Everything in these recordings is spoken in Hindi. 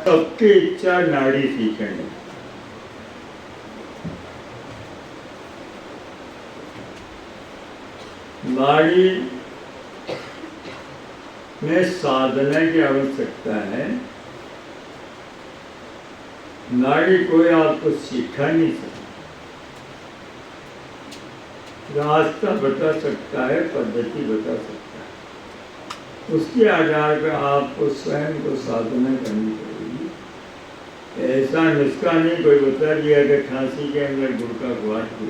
सबकी इच्छा नाड़ी सीखने। नाड़ी में साधना की आवश्यकता है। नाड़ी कोई आपको सिखा नहीं सकता, रास्ता बता सकता है, पद्धति बता सकता है। उसके आधार पर आपको स्वयं को साधना करनी पड़ेगी। ऐसा नुस्खा नहीं कोई बता दिया कि खांसी के अंदर गुड़ का घाट हो,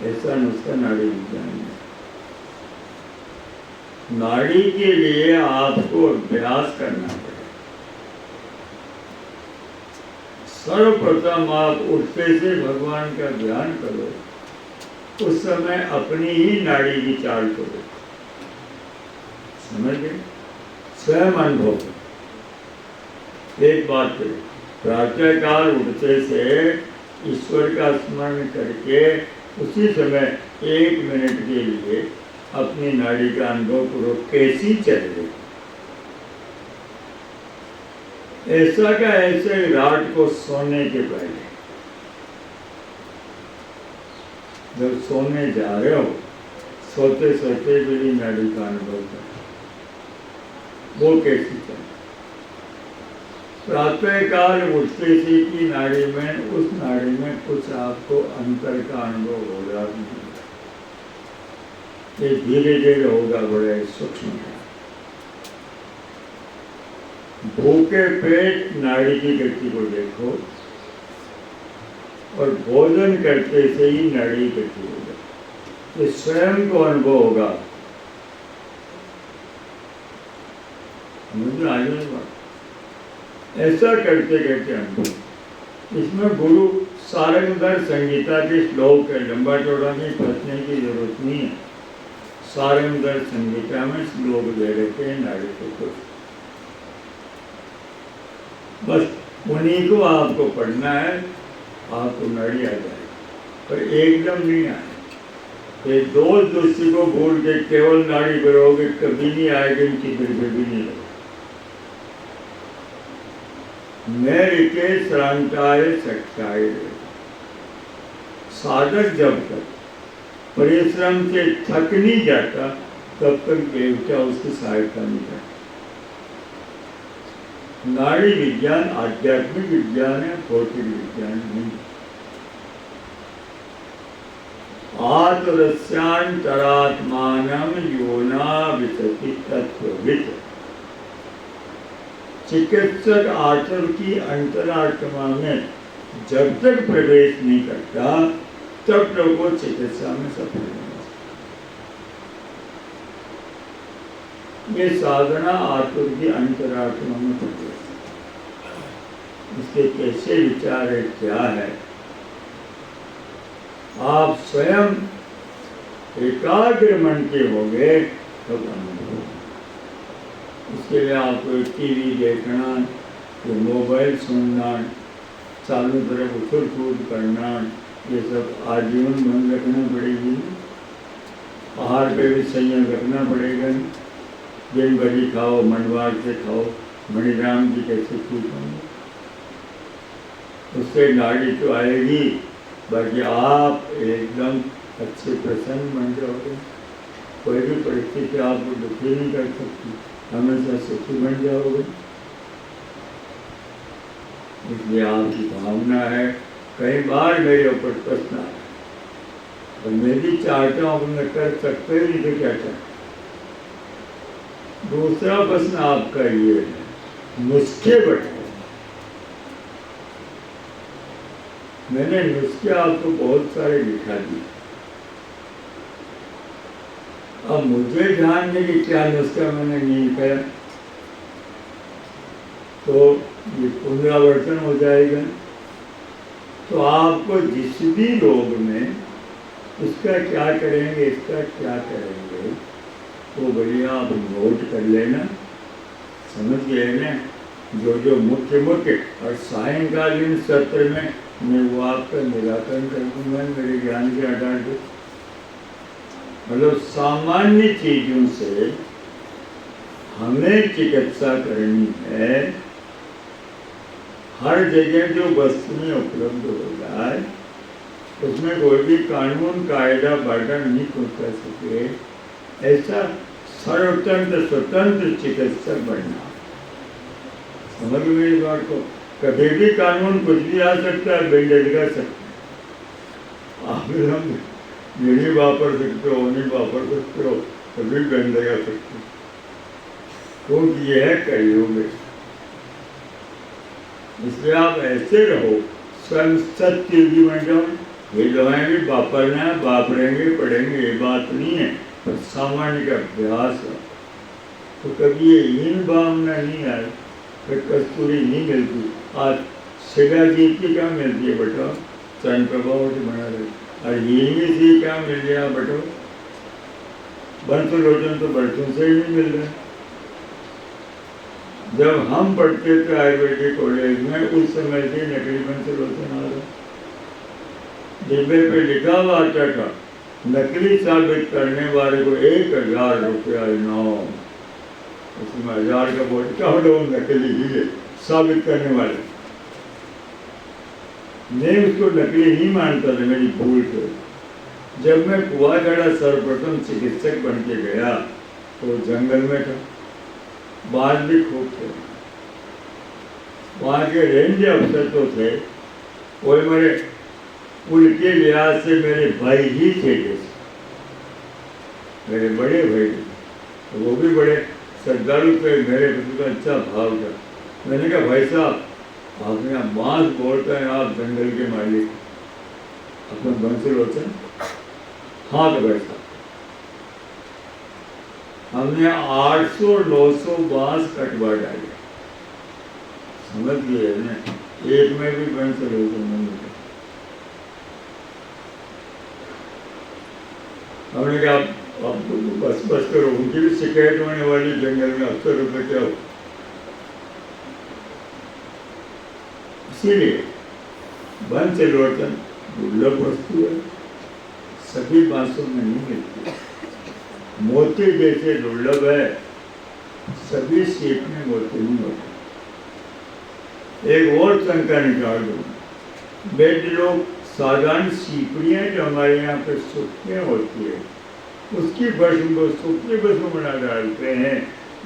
ऐसा नुस्खा नाड़ी विज्ञान में। नाड़ी के लिए आपको अभ्यास करना पड़ेगा। सर्वप्रथम आप उठते से भगवान का ध्यान करो, उस समय अपनी ही नाड़ी की चाल करो, समझ गए? स्वयं अनुभव। एक बात है, प्रातः काल उठते से ईश्वर का स्मरण करके उसी समय 1 मिनट के लिए अपनी नाड़ी का अनुभव करो, कैसी चल रही। ऐसा का ऐसे रात को सोने के पहले, जब सोने जा रहे हो, सोते सोते मेरी नाड़ी का अनुभव करो, वो कैसी चल। प्रातः काल उठते से की नाड़ी में, उस नाड़ी में कुछ आपको अंतर का अनुभव होगा, ये धीरे धीरे होगा, बड़े सूक्ष्म है। भूखे पेट नाड़ी की गति को देखो, और भोजन करते से ही नाड़ी गति होगा, ये स्वयं को अनुभव होगा। मुझे आगे बात ऐसा करते करते अनुभव। इसमें गुरु सारंगधर संगीता के श्लोक है, लंबा चौड़ा नहीं पढ़ने की जरूरत नहीं है। सारंगधर संगीता में श्लोक दे रखे हैं नाड़ी को, बस उन्हीं को आपको पढ़ना है, आपको नाड़ी आ जाएगी, पर एकदम नहीं आए। ये दोस्त दोस्ती को भूल के केवल नाड़ी करोगे, कभी नहीं आएगी, इनकी फिर भी नहीं लगेगी। मेरे श्रांताय सख्ताय, साधक जब तक परिश्रम से थक नहीं जाता, तब तक देवता उसकी सहायता नहीं करता। नाड़ी विज्ञान आध्यात्मिक विज्ञान है, भौतिक विज्ञान नहीं। आत्मरस्यांतरात्मानं योना विशति तत्त्ववित्। चिकित्सक आत्मा की अंतरात्मा में जब तक प्रवेश नहीं करता, तब तक वो चिकित्सा में सफल नहीं। ये साधना आत्मा की अंतरात्मा में प्रवेश, इसके कैसे विचार है, क्या है, आप स्वयं एकाग्र मन के हो गए तब अनुभव। उसके लिए आपको टीवी देखना, फिर मोबाइल सुनना, चारों तरफ उछल कूद करना, ये सब आजीवन बंद रखना पड़ेगी। आहार पे भी संयम रखना पड़ेगा। दिन भरी खाओ, मनवार से खाओ, मणिराम जी कैसे ठीक होंगे? उससे नाड़ी तो आएगी, बाकी आप एकदम अच्छे प्रसन्न बन जाओगे। कोई भी परिस्थिति आपको दुखी नहीं कर सकती, हमेशा सुखी बन जाओगे। इसलिए आपकी भावना है। कई बार मेरे ऊपर प्रश्न आया और मैं भी चाहता हूँ मैं कर सकते ही नहीं तो क्या चाहता। दूसरा प्रश्न आपका ये है, नुस्खे बताओ। मैंने नुस्खे आपको बहुत सारे दिखा दिए। अब मुझे ध्यान नहीं कि क्या नुस्खा मैंने नहीं किया, तो ये पुनरावर्तन हो जाएगा। तो आपको जिस भी रोग में उसका क्या करेंगे, इसका क्या करेंगे, वो बढ़िया आप नोट कर लेना। समझ गए ना? जो जो मुख्य मुख्य, और सायंकालीन सत्र में मैं वो आपका निराकरण कर दूंगा मेरे ज्ञान के आधार पर। मतलब सामान्य चीजों से हमें चिकित्सा करनी है। हर जगह जो वस्तुएं उपलब्ध हो जाए उसमें कोई भी कानून कायदा बाधा नहीं पहुंचा सके, ऐसा सर्वतंत्र स्वतंत्र चिकित्सक बनना। समझ मेरी बात को? कभी भी कानून कुछ भी आ सकता है, बेंडेड कर सकता है। आप ये नहीं वापर सकते हो, नहीं वापर सकते हो, कभी बेंड लगा सकते हो, क्योंकि यह है कलयुग। इसलिए आप ऐसे रहो, स्वयं सत्य भी बन जाओ। ये दवाएं भी वापरना है, वापरेंगे, पढ़ेंगे, ये बात नहीं है, पर सामान्य का अभ्यास है। तो कभी ये हीन भावना नहीं आए, फिर कस्तूरी नहीं मिलती। आज सेगा जी की क्या मिलती है बेटा? चरण प्रभाव से बना रहे। और हीन जी क्या मिल गया बेटो? बंसलोचन तो बरसों से ही नहीं मिल रहा। जब हम पढ़ते थे आयुर्वेदिक कॉलेज में, उस समय से नकली बंसलोचन आ रहा, डिब्बे पे लिखा हुआ आता था, नकली साबित करने वाले को 1000 रुपया इनाम। उसमें 1000 का बोर्ड क्या हो, नकली ही है साबित करने वाले। मैं उसको नकली नहीं मानता था, मेरी भूल थी। जब मैं कुआगढ़ा सर्वप्रथम चिकित्सक बन के गया तो जंगल में था, बात भी खूब थे। वहाँ के रेंज अफसर तो थे, कोई मेरे कुल के लिहाज से मेरे भाई ही थे, जैसे मेरे बड़े भाई थे, तो वो भी बड़े श्रद्धालु थे, मेरे प्रति अच्छा भाव था। मैंने कहा भाई साहब, आपने यहाँ बांस बोलता है, आप जंगल के मालिक, अपना बंसलोचन। हाँ तो भाई साहब, हमने 800-900 बांस कटवा डाले। समझ गए ना? एक में भी बंसलोचन नहीं था। हमने कहा अब तो बस बस करो, उनकी भी शिकायत होने वाली जंगल में, अफसर रुपये क्या हो। इसीलिए बंसलोचन दुर्लभ वस्तु है, सभी बांसों में नहीं मिलती। मोती जैसे दुर्लभ है, सभी सीप में मोती नहीं होते। एक और शंका निकाल दो। बेटे लोग साधारण सीपड़ियाँ जो हमारे यहाँ पे सुखियाँ होती है, उसकी भस्म को सुखी भस्म बना डालते हैं,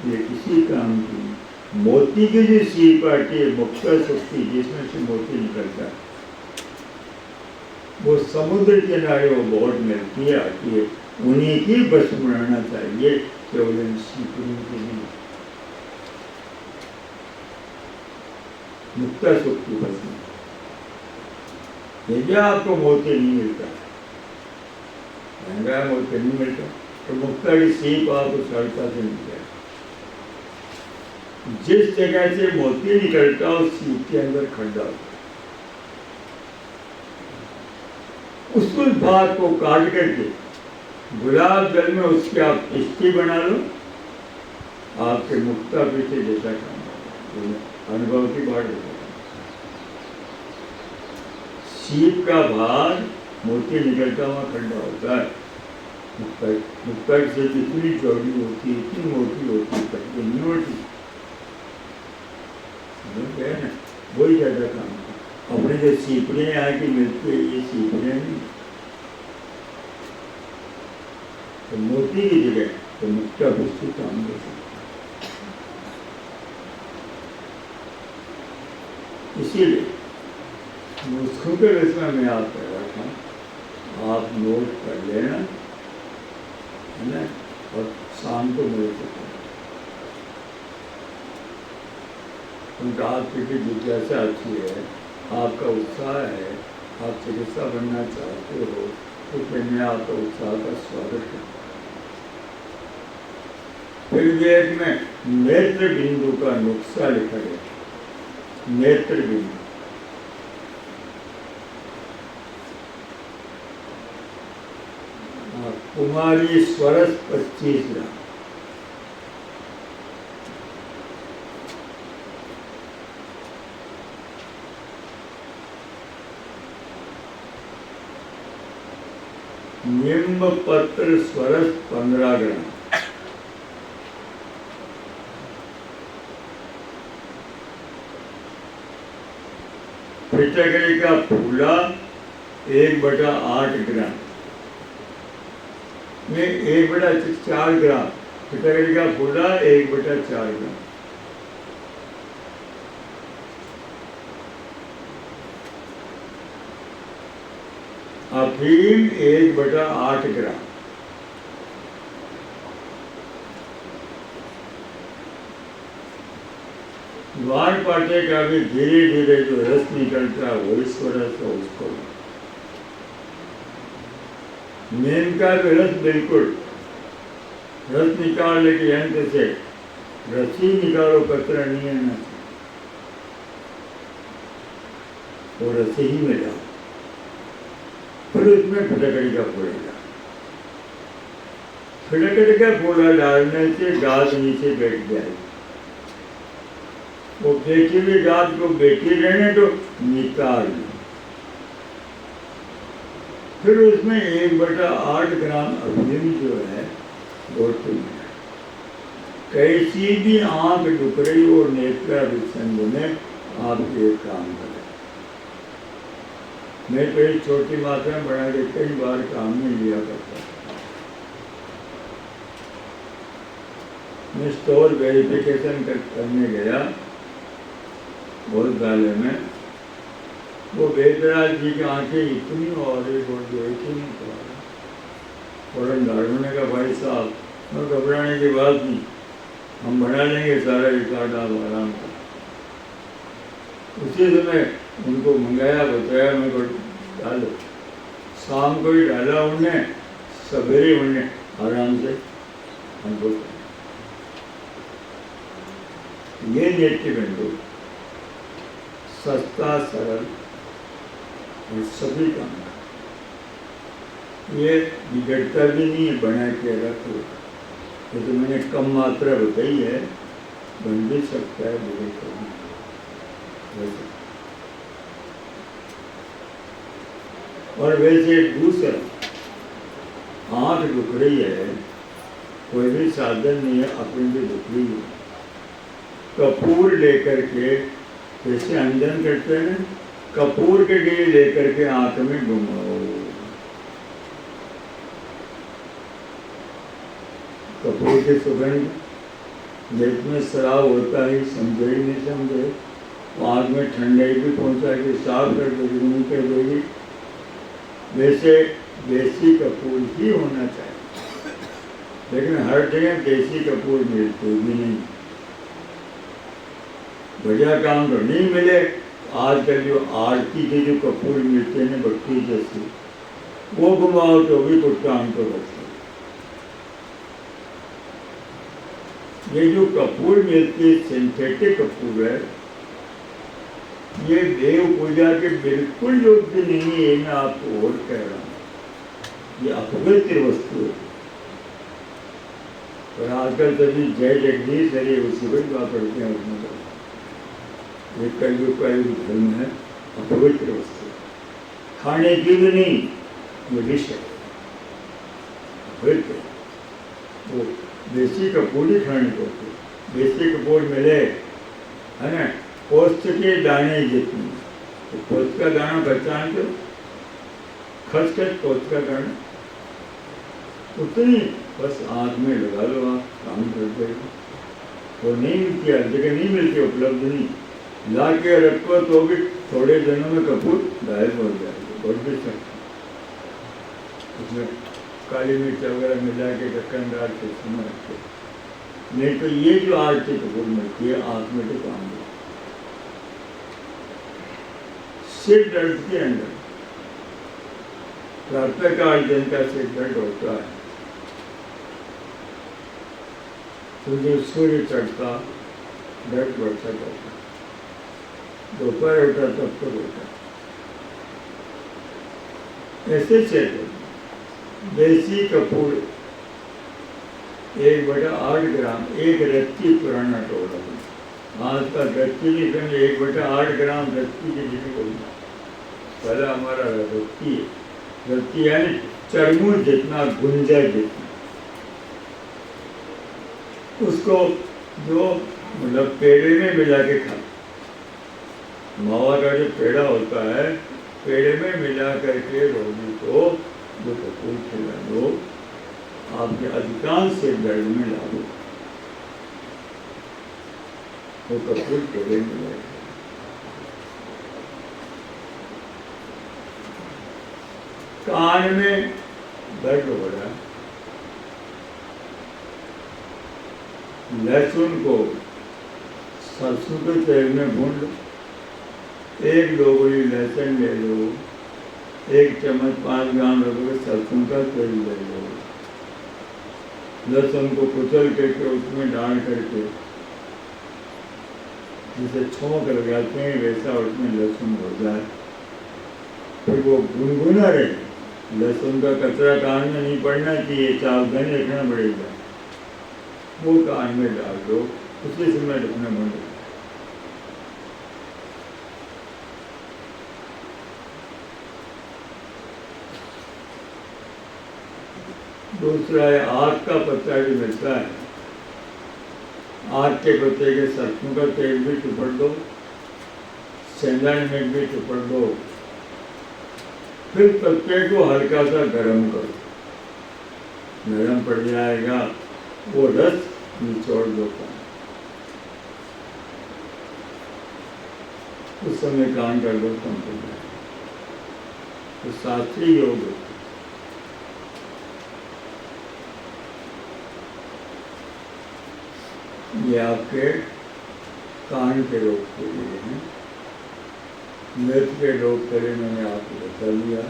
ये किसी काम की नहीं। मोती की जो सीप आती है, मुक्ता शक्ति, जिसमें से मोती निकलता है, वो समुद्र किनारे वो बहुत मिलती है, आती है। उन्हीं की भस्म बनाना चाहिए, केवल सीपड़ियों के लिए। मुक्ता शक्ति भस्म, यदि आपको मोती नहीं मिलता, महंगा मोती नहीं मिलता, तो मुक्ता की सीप आपको सरलता से मिल जाए। जिस जगह से मोती निकलता है उस सीप के अंदर खड्डा होता है। उस भाग को काट करके गुलाब जल में उसकी आप किश्ती बना लो, आपके मुक्ता पीछे जैसा काम है, अनुभव की बात है। सीप का भार मोती निकलता हुआ ठंडा होता है, मुक्ता से जितनी चौड़ी होती है इतनी मोटी होती है, पतली नहीं होती। है ना, वही ज्यादा काम है। अपने जो सीपड़े यहाँ की मिलती है, ये सीपड़े नहीं, तो मोती की जगह तो मुक्ता पुष्टि काम कर सकते। इसीलिए नुस्खों के विषय में आप कह रहा था, आप नोट कर लेना, है ना, और शाम को मिल सकते हैं। उनका आपकी भी जिज्ञासा अच्छी है, आपका उत्साह है, आप चिकित्सा बनना चाहते हो, तो मैं आपका उत्साह का स्वागत करता हूँ। फिर वेद में नेत्र बिंदु का नुस्खा लिखा गया। नेत्र बिंदु कुमारी स्वरस 25 ग्राम, निम्ब पत्र स्वरस 15 ग्राम, फिटकरी का फूला 1/8 ग्राम में 1/4 ग्राम, फिटकरी का फूला 1/4 ग्राम, अफीम 1/8 ग्राम, द्वार पाटे का भी धीरे धीरे जो रस निकलता है वही स्वरस है, उसको नीम का भी रस बिल्कुल रस निकालने के यंत्र से रसी निकालो, कतरा नहीं है ना, वो रसी ही में जाओ, फिर उसमें फिटकरी का फूला डालो। फिटकरी का फूला डालने से गाद नीचे बैठ जाएगी, वो बैठी हुई गाद को बैठी रहने तो निकाल लो। फिर उसमें 1/8 ग्राम अफीम जो है वो तुम कैसी भी आंख दुख रही और नेत्र विसंग में आप ये काम करें। मैं तो एक छोटी मात्रा में बना के कई बार काम में लिया करता था। मैं स्टोर वेरिफिकेशन करने गया बहुत पहले में, वो वेदराज जी की आंखें इतनी और एक ही नहीं पा रहा। फौरन डालने का भाई साहब, मैं घबराने की बात नहीं, हम बना लेंगे सारा रिकॉर्ड आप आराम कर। उसी समय उनको मंगाया, बताया, मैं को डालो। शाम को ही डाला उन्हें, सवेरे उन्हें आराम से हमको। ये नेत्र बिंदु सस्ता, सरल और सभी काम, ये बिगड़ता भी नहीं है, बना के रखो। ये तो मैंने कम मात्रा बताई है, बन भी सकता है, बिगड़ वैसे। और वैसे दूसरा, आँख दुख रही है, कोई भी साधन नहीं है, अपनी भी दुख रही है, कपूर लेकर के, जैसे अंजन करते हैं, कपूर के लिए लेकर के आंख में घुमाओ। कपूर की सुगंध जिसमें शराब होता है, समझे ही नहीं समझे, आंख में ठंडाई भी पहुंचा के साफ कर देगी, नहीं कर देगी। वैसे देसी कपूर ही होना चाहिए, लेकिन हर जगह देसी कपूर मिलते भी नहीं। बढ़िया काम तो नहीं मिले, आजकल जो आरती के जो कपूर मिलते हैं भट्टी जैसे, वो घुमाओ तो भी कुछ काम तो बचता। ये जो कपूर मिलती है, सिंथेटिक कपूर है, ये देव पूजा के बिल्कुल योग्य नहीं है। मैं आपको और कह रहा हूँ, ये अपवित्र वस्तु है। पर आजकल सभी जय जगदीश हरे उसी को दुआ पढ़ते हैं। उसमें तो एक कलयुग का एक धर्म है, अपवित्र वस्तु, खाने की भी नहीं, ये विष है अपवित्र। वो देसी कपूर ही खाने को, देसी कपूर मिले है ना, पोस्त के दाने जितनी, तो पोस्त का दाना पहचान दो, खसखस पोस्त का दाना उतनी बस आँख में लगा लो, आप काम कर देगा। वो नहीं मिलती, हर जगह नहीं मिलती, उपलब्ध नहीं, ला के रखो तो भी थोड़े दिनों में कपूर गायब हो जाएगा। बहुत भी सकता उसमें काली मिर्च वगैरह मिला के ढक्कनदार के समय रखते, नहीं तो ये जो आज की कपूर मिलती है आँख में तो काम है। सिर दर्द के अंदर प्रातःकाल दिन का सिर दर्द होता है, तो जो सूर्य चढ़ता दर्द बढ़ता जाता, दोपहर होता तब तक होता, ऐसे सिर दर्द। देसी कपूर 1/8 ग्राम, एक रत्ती पुराना टोला है, आज का रत्ती की कमी 1/8 ग्राम रत्ती के लिए बोलना। पहले हमारा रत्ती है, रत्ती यानी चरमूर जितना, गुंजा जितना, उसको जो मतलब पेड़े में मिला के खा, मावा का जो पेड़ा होता है पेड़े में मिला करके रोगी को जो कपूर खिला दो, आपके अधिकांश सिर दर्द में लागू, वो कपूर पेड़े में लगेगा। कान में दर्द हो रहा है, लहसुन को सरसों के तेल में भून लो, 1 लोगोली लहसुन ले लो, 1 चम्मच 5 ग्राम रखोगे सरसों का तेल ले लो, लहसुन को कुचल करके उसमें डाल करके जिसे छोंक लगाते हैं वैसा उसमें लहसुन हो जाए, फिर वो गुनगुना रहे, लहसुन का कचरा कान में नहीं पड़ना चाहिए, सावधानी रखना पड़ेगा, वो कान में डाल दो, उसी समय रखना बंद। दूसरा है आग का पत्ता भी मिलता है, आग के पत्ते के सरसों का तेल भी चुपड़ दो, सेंधा मिर्च भी चुपड़ दो, फिर पत्ते को हल्का सा गर्म करो, नरम पड़ जाएगा, वो रस निचोड़ दो, उस समय कान का दर्द कम हो जाए। तो शास्त्रीय योग ये आपके कान के रोग के लिए हैं। मृत के रोग के लिए मैंने आपको बता दिया।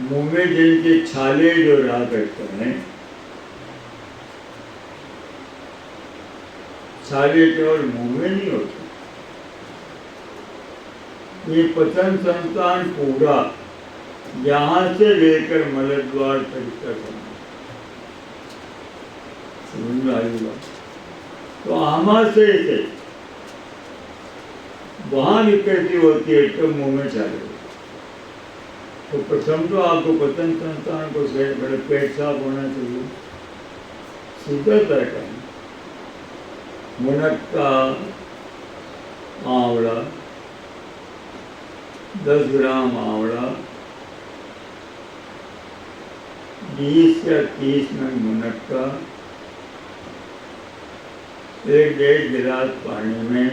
मुंह में जिनके छाले जो रहा करते हैं, छाले केवल मुंह में नहीं होते, ये पचन संस्थान पूरा यहाँ से लेकर मलद्वार तक का समझ में आएगा। तो आमाशय से वहाँ विकृति होती है तो मुंह में छाले। तो प्रथम तो आपको पचन संस्थान को से बड़े पेट साफ होना चाहिए, शुद्धता का मुनक्का आंवला 10 ग्राम आंवला, 20 या 30 नग मुनक्का, 1-1.5 गिलास पानी में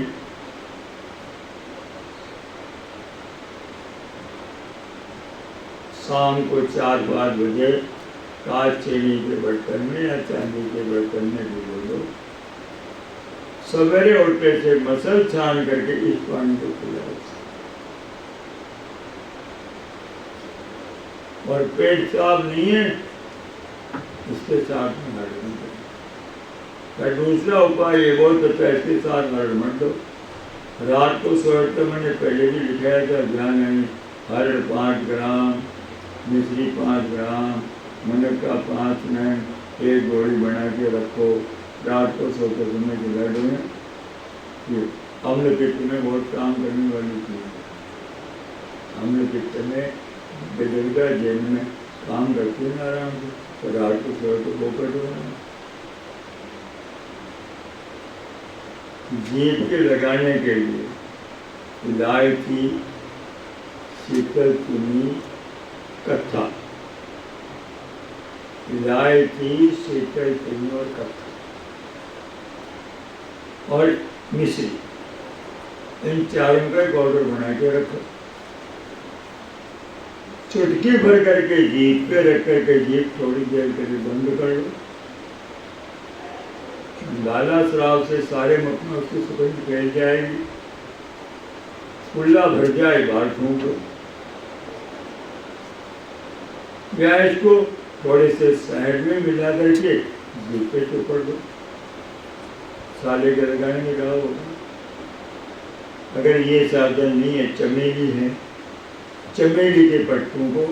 शाम को 4-5 बजे कांच चीनी के बर्तन में या चांदी के बर्तन में भिगो दो। सवेरे उठते से मसल छान करके इस पानी को पिलाओ। और पेट साफ नहीं है इसके साथ में हरड़ दो। दूसरा उपाय ये बहुत अच्छा, इसके साथ हरड़ मत दो। रात को सोते मैंने पहले भी लिखाया था, ध्यान नहीं, हरड़ 5 ग्राम, मिश्री 5 ग्राम, मुनक्का 5 नंग, 1 गोली बना के रखो, रात को सोते समय खिला दो। ये अम्ल पित्त में बहुत काम करने वाली चीज़ है। अम्ल पित्त में बेदर्दा जेल में काम करती है आराम से, तो रात को सोए तो वो कर दो। जीभ के लगाने के लिए इलायची, शीतल चीनी, कत्था, इलायची, शीतल चीनी और कत्था और मिश्री, इन चारों का पाउडर बना के रखो। चुटकी भर करके जीभ पे रख करके जीभ थोड़ी देर के लिए बंद कर लो। लाला श्राव से सारे मुख में उसकी सुगंध फैल जाएगी, कुल्ला भर जाए, बाहर फूंक दो। या इसको थोड़े से साइड में मिला करके जीभ पे चुपड़ दो, साले के लगाने में रहा होगा। अगर ये साधन नहीं है, चमेली है, चमेली के पत्तों को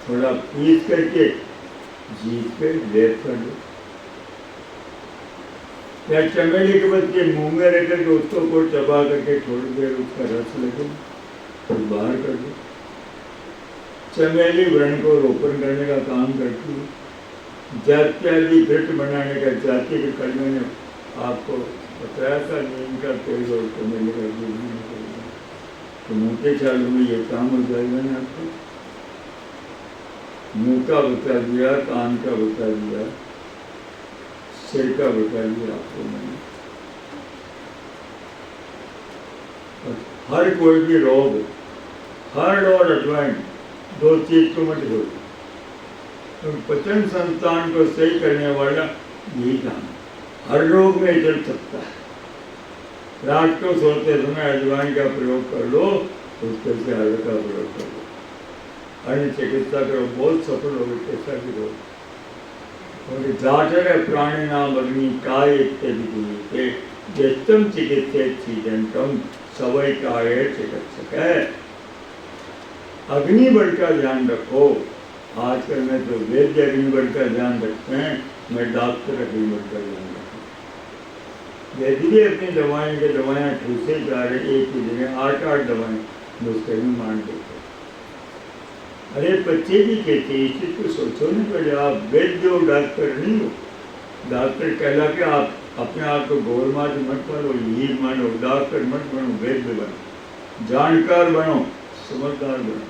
थोड़ा पीस करके जीभ पे लेप कर दो। या चमेली के पत्ते मुंह में रख करके उसको को चबा करके थोड़ी देर उसका रस लगे, फिर बाहर कर दो। चमेली व्रण को रोपण करने का काम करती है। जात्यादि घृत बनाने का, जाति के कल मैंने आपको बताया था, नीम का तेल और चमेली का दूध, तो मोटे चालू में ये काम हो जाएगा ना आपको। मुंह का बता दिया, कान का बता दिया, सिर का बता दिया आपको मैंने। हर कोई भी रोग, हर्ड और अजवाइन, 2 चीज को मत भूलो। तो पचन संतान को सही करने वाला यही काम हर रोग में चल सकता है। रात को सोते समय अजवाइन का प्रयोग कर लो, उसके से हर्ड का प्रयोग कर लो, अन्य चिकित्सा करो, बहुत सफल होगी कैसा भी रोग। और जाटर प्राणी नाम अग्नि काय इत्यादि जस्तम चिकित्सित सीजंतम सवय काय चिकित्सक है। अग्निबल का ध्यान रखो। आजकल में तो वैद्य अग्निबल का ध्यान रखते हैं, मैं डॉक्टर अग्निबल का ध्यान रखूँ। यदि अपनी दवाएं ठूसे जा रहे, एक ही जगह 8 दवाएं नुस्खे में मान देते। अरे बच्चे भी कहते हैं, इस चीज को सोचो नहीं, पहले आप वैद्य हो, डॉक्टर नहीं हो। डॉक्टर कहला के आप अपने आप को गौरमात मत करो, यही मानो, डॉक्टर मत बनो, वैद्य बनो, जानकार बनो, समझदार बनो,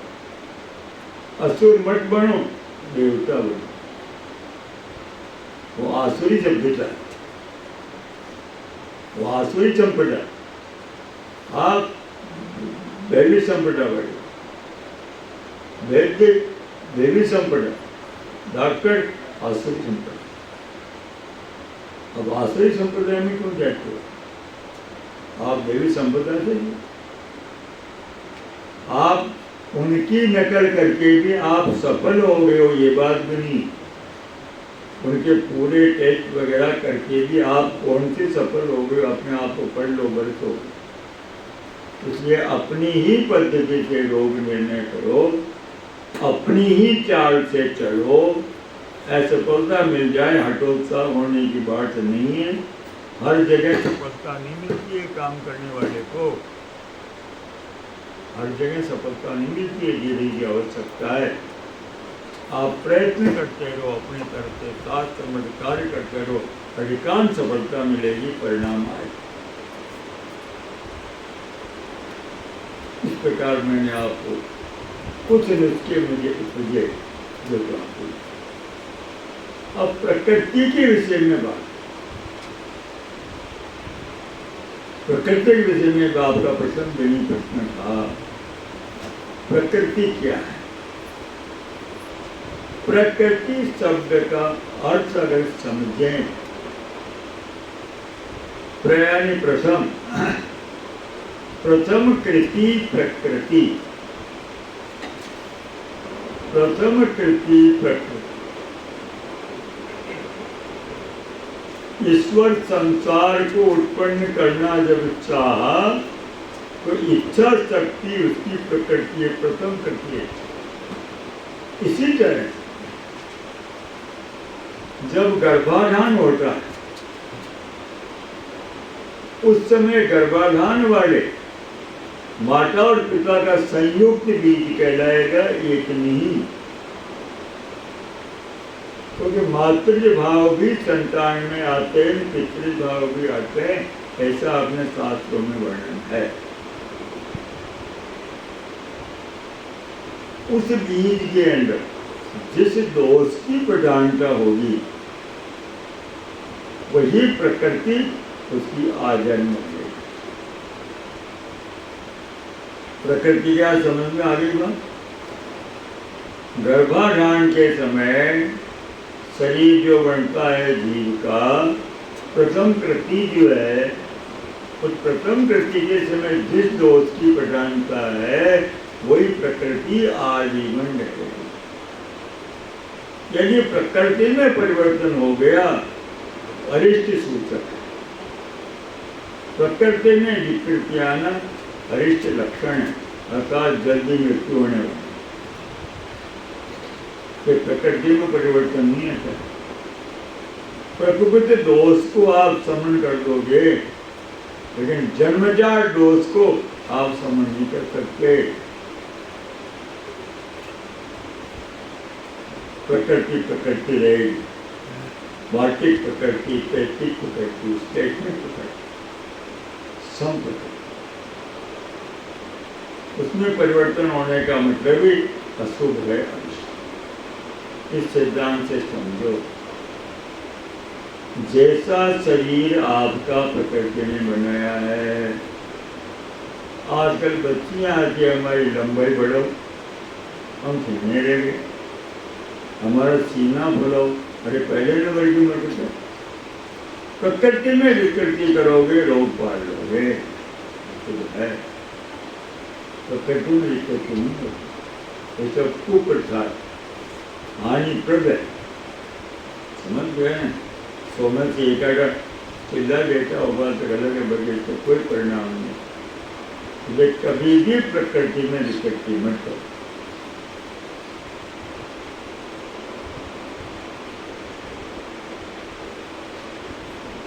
असुर मत बनो, देवता बनो। वो आसुरी सभ्यता, वो आसुरी संपदा, आप दैवी संपदा बनो। वैद्य देवी संपदा, डॉक्टर आसुरी संपदा। अब आसुरी संप्रदाय में क्यों जाते हो? आप देवी संपदा से, आप उनकी नकल करके भी आप सफल हो गए हो, ये बात भी नहीं। उनके पूरे टेस्ट वगैरह करके भी आप कौन से सफल हो गए, अपने आप को पढ़ लो, बरसो। इसलिए अपनी ही पद्धति से रोग निर्णय करो, अपनी ही चाल से चलो, असफलता मिल जाए हतोत्साह होने की बात नहीं है। हर जगह सफलता नहीं मिलती है काम करने वाले को, हर जगह सफलता नहीं मिलती है, धीरे की आवश्यकता है। आप प्रयत्न करते रहो, अपनी तरफ से साथ समझ कार्य करते रहो, अधिकांश सफलता मिलेगी, परिणाम आए। इस प्रकार मैंने आपको कुछ नुस्खे मुझे उपजे जो तो आपको। अब प्रकृति के विषय में बात, प्रकृति के विषय में आपका प्रश्न यही प्रश्न था, प्रकृति क्या है? प्रकृति शब्द का अर्थ अगर समझें, प्रयानी प्रथम, प्रथम कृति प्रकृति, प्रथम कृति प्रकृति। ईश्वर संसार को उत्पन्न करना जब चाहा तो इच्छा शक्ति उसकी प्रकृति है, प्रथम करती है। इसी तरह जब गर्भाधान होता है उस समय गर्भाधान वाले माता और पिता का संयुक्त बीज कहलाएगा, एक नहीं। क्योंकि तो मातृ भाव भी संतान में आते हैं, पितृ भाव भी आते हैं, ऐसा अपने शास्त्रों में वर्णन है। उस बीज के अंदर जिस दोष की प्रधानता होगी वही प्रकृति उसकी आजन्म होगी। प्रकृति क्या समझ में आ गई बात? गर्भाधान के समय शरीर जो बनता है जीव का, प्रथम कृति जो है, उस प्रथम कृति के समय जिस दोष की प्रधानता है वही प्रकृति आजीवन रहेगी। यदि प्रकृति में परिवर्तन हो गया अरिष्ट सूचक है। प्रकृति में विकृति आना अरिष्ट लक्षण है, अर्थात जल्दी मृत्यु होने वाली। प्रकृति में परिवर्तन नहीं आता। प्रकृति दोष को आप समन कर दोगे, लेकिन जन्मजात दोष को आप समन नहीं कर सकते। प्रकृति प्रकृति रहेगी, वार्षिक प्रकृति, पैतृक प्रकृति, स्टेटमेंट प्रकृति, सम प्रकृति। उसमें परिवर्तन होने का मतलब ही अशुभ है। इस सिद्धांत से समझो, जैसा शरीर आपका प्रकृति ने बनाया है। आजकल बच्चियां आती हमारी लंबाई बढ़ो, हम सीने रह गए, हमारा सीना फुलाओ, अरे पहले नंबर की मत। प्रकृति में विकृति करोगे रोग पाल लोगे, तो है प्रकृति में विकृति नहीं होती। ये सब कुप्रथा हानिप्रद है, समझ गए? सोमन से एकागा चिल्ला देता होगा तो गलत है, बगैर तो कोई परिणाम नहीं। ये कभी भी प्रकृति में विकृति मत करो।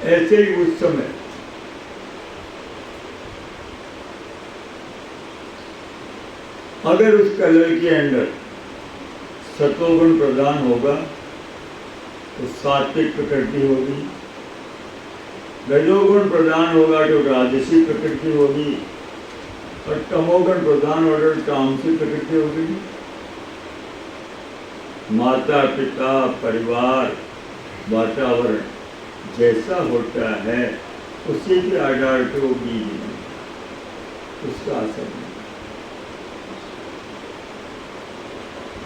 ऐसे ही उस समय अगर उस कलर के अंदर सतोगुण प्रदान होगा तो सात्विक प्रकृति होगी, रजोगुण प्रदान होगा तो राजसी प्रकृति होगी, और तमोगुण प्रदान होगा तो तामसिक प्रकृति होगी। माता पिता परिवार वातावरण जैसा होता है उसी के आधार पर वो बीज में उसका असर है।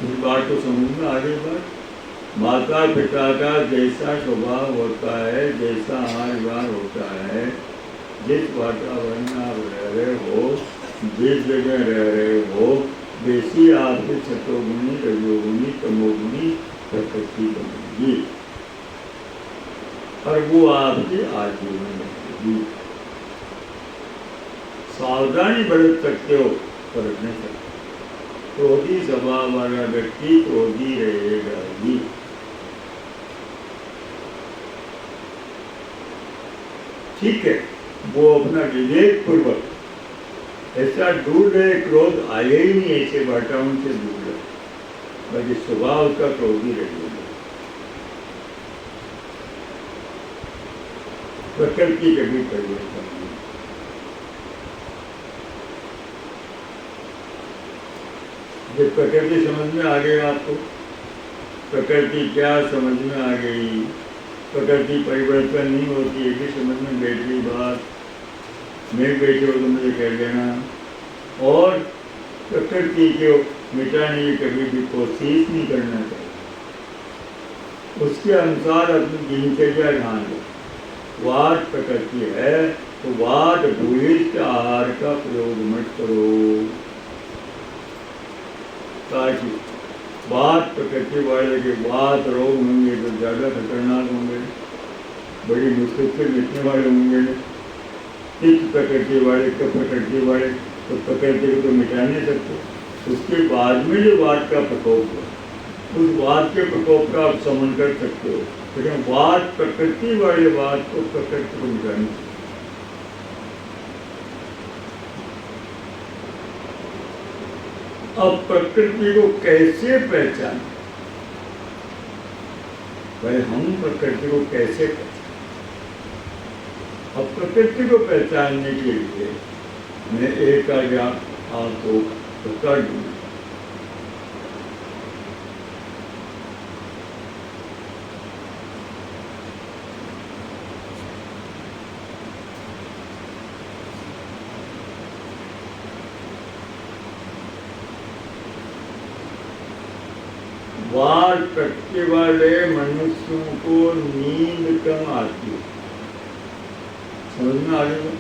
इस बात को समझ में आ गई बात? माता पिता का जैसा स्वभाव होता है, जैसा आहार विहार होता है, जिस वातावरण में आप रह रहे हो, जिस जगह रह रहे हो, वैसी आपकी सतोगुणी रजोगुणी तमोगुणी प्रकृति बनेगी और वो आपकी आजीवन रहेगी। सावधानी बरत सकते हो, बरत नहीं सकते। क्रोधी स्वभाव वाला व्यक्ति क्रोधी रहेगा ही। ठीक है, वो अपना विवेक पूर्वक ऐसा दूर रहे, क्रोध आए ही नहीं, ऐसे वातावरण से दूर रहे, बाकी स्वभाव उसका क्रोधी रहेगा। प्रकृति कभी परिवर्तन नहीं। जब प्रकृति समझ में आ गई आपको, प्रकृति क्या समझ में आ गई, प्रकृति परिवर्तन नहीं होती, ये भी समझ में बैठ गई बात। नहीं बैठे हो तो मुझे कह देना। और प्रकृति को मिटाने की कभी भी कोशिश नहीं करना चाहिए, उसके अनुसार अपनी दिनचर्या ध्यान दो। वात प्रकृति है तो वात भूयिष्ठ आहार का प्रयोग मत करो, ताकि वात प्रकृति वाले के वात रोग होंगे तो ज़्यादा खतरनाक होंगे, बड़ी मुश्किल से मिटने वाले होंगे। चित्त प्रकृति वाले तो प्रकृति वाले, तो प्रकृति को तो मिटा नहीं सकते। उसके बाद में जो वाद का प्रकोप है, उस वाद के प्रकोप का आप समन कर सकते हो, लेकिन वाद प्रकृति वाले वाद को प्रकृति को मिटा नहीं सकते। अब प्रकृति को कैसे पहचाने? भाई हम प्रकृति को कैसे पहचाने? अब प्रकृति को पहचानने के लिए मैं एक आज्ञा आपको बता दूँ। वाद प्रकृति वाले मनुष्यों को नींद कम आती है, समझ में आ रही है?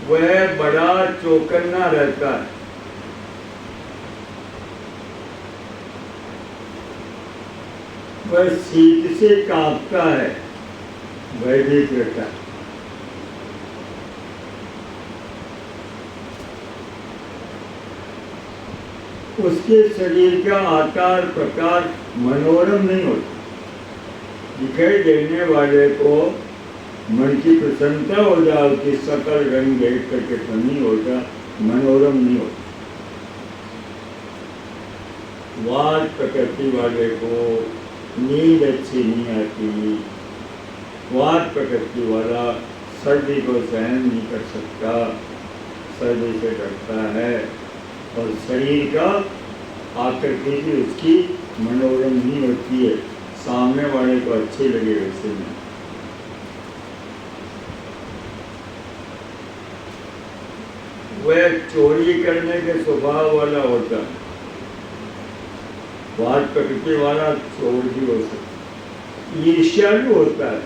वह बड़ा चौकन्ना रहता है, वह शीत से कांपता है, भयभीत रहता है। उसके शरीर का आकार प्रकार मनोरम नहीं होता। दिखाई देने वाले को मन की प्रसन्नता हो जाए, उसकी सकल रंग देख करके तो नहीं होता, मनोरम नहीं होता। वाद प्रकृति वाले को नींद अच्छी नहीं आती। वाद प्रकृति वाला सर्दी को सहन नहीं कर सकता, सर्दी से डरता है, और शरीर का आकृति भी उसकी मनोरम नहीं होती है, सामने वाले को अच्छे लगे वैसे नहीं। वह चोरी करने के स्वभाव वाला होता है। वाद प्रकृति वाला चोर भी हो सकता है, ईर्ष्यालु होता है,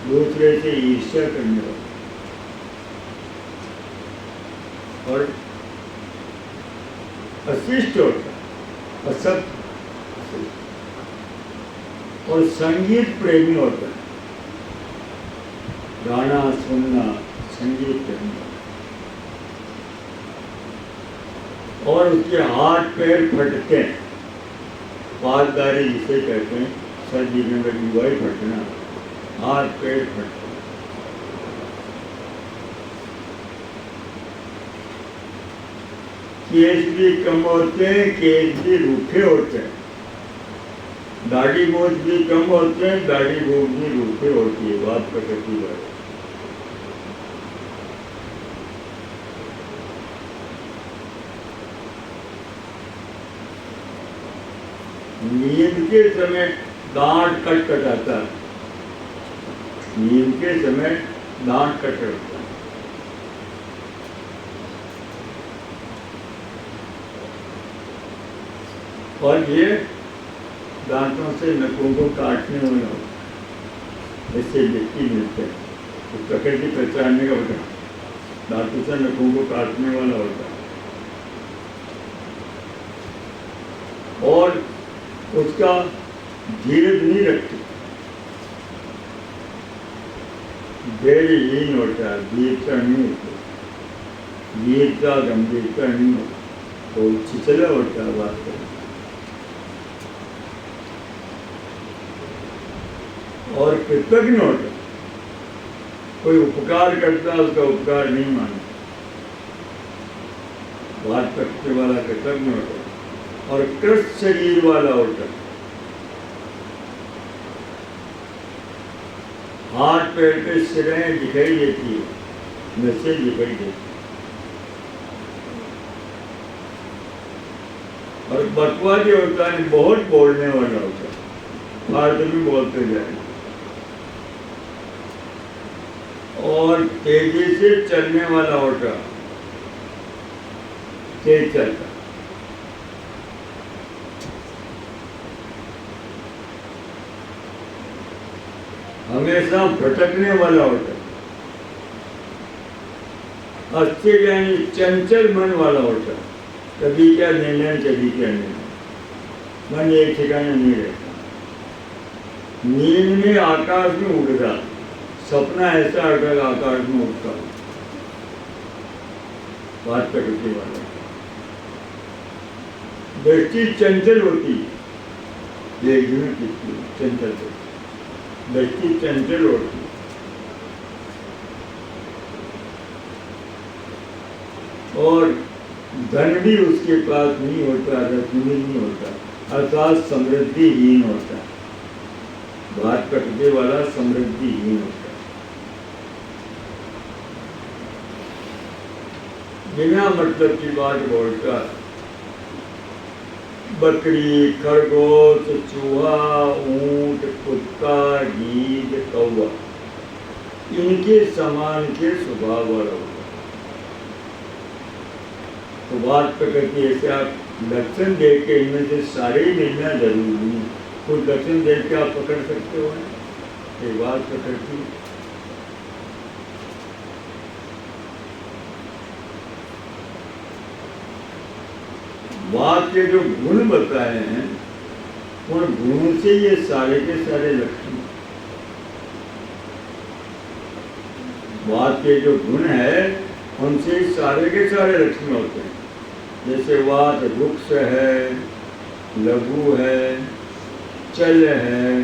दूसरे से ईर्ष्या करने वाला, और अशिष्ट होता है, असत, और संगीत प्रेमी होता है, गाना सुनना, संगीत प्रेमी, और उसके हाथ पैर फटते हैं, पाददारी जिसे कहते हैं, सर्दी में युवाई फटना, हाथ पैर फटते हैं। केस भी कम होते हैं, केस भी रूखे होते हैं, दाढ़ी मूछ भी कम होते हैं, दाढ़ी मूछ भी रूखे होती है। बात प्रकृति वाले नींद के समय दांत कट कटाता है, नींद के समय दांत कट कटाता है, और ये दांतों से नखों को काटने वाला होता है, इससे व्यक्ति मिलते हैं। तो प्रकृति पहचानने का होता है, दांतों से नखों को काटने वाला होता है, और उसका धीरज नहीं रखती, धैर्यहीन होता है, वीरता नहीं होती, वीरता गंभीरता नहीं होती, तो छिछला होता है बात करना। और कृतज्ञ होता, कोई उपकार करता है उसका उपकार नहीं मानता, बात करने वाला कृतज्ञ होता, और कृष्ण शरीर वाला होता, हाथ पैर पे सिरें दिखाई देती है, नसें दिखाई देती, और बकवादी होता है, बहुत बोलने वाला होता है, फालतू में बोलते जाए, और तेजी से चलने वाला होता, तेज चलता, हमेशा भटकने वाला होता, अस्थिर यानी चंचल मन वाला होता, कभी क्या निर्णय कभी क्या निर्णय, मन एक ठिकाने नहीं रहता, नींद में आकाश में उड़ता, सपना ऐसा अटक आकाश में उठता है, बात प्रकृति वाला। दृष्टि चंचल होती है, एक दिन कितनी चंचल होती, दृष्टि चंचल होती है। और धन भी उसके पास नहीं होता, रत्न भी नहीं होता, अर्थात समृद्धिहीन होता है। बात कटने वाला समृद्धिहीन होता है, बिना मतलब की बात बोलता है। बकरी, खरगोश, चूहा, ऊंट, कुत्ता, गीद, कौवा, इनके समान के स्वभाव वाला होता है। तो बात प्रकृति ऐसे आप लक्षण देख के इनमें से सारे ही मिलना जरूरी नहीं। कुछ लक्षण देख के आप पकड़ सकते हो, ये बात प्रकृति। बात के जो गुण बताए हैं, उन गुणों से ये सारे के सारे लक्षण, बात के जो गुण है उनसे सारे के सारे लक्षण होते हैं। जैसे वात वृक्ष है, लघु है, चल है,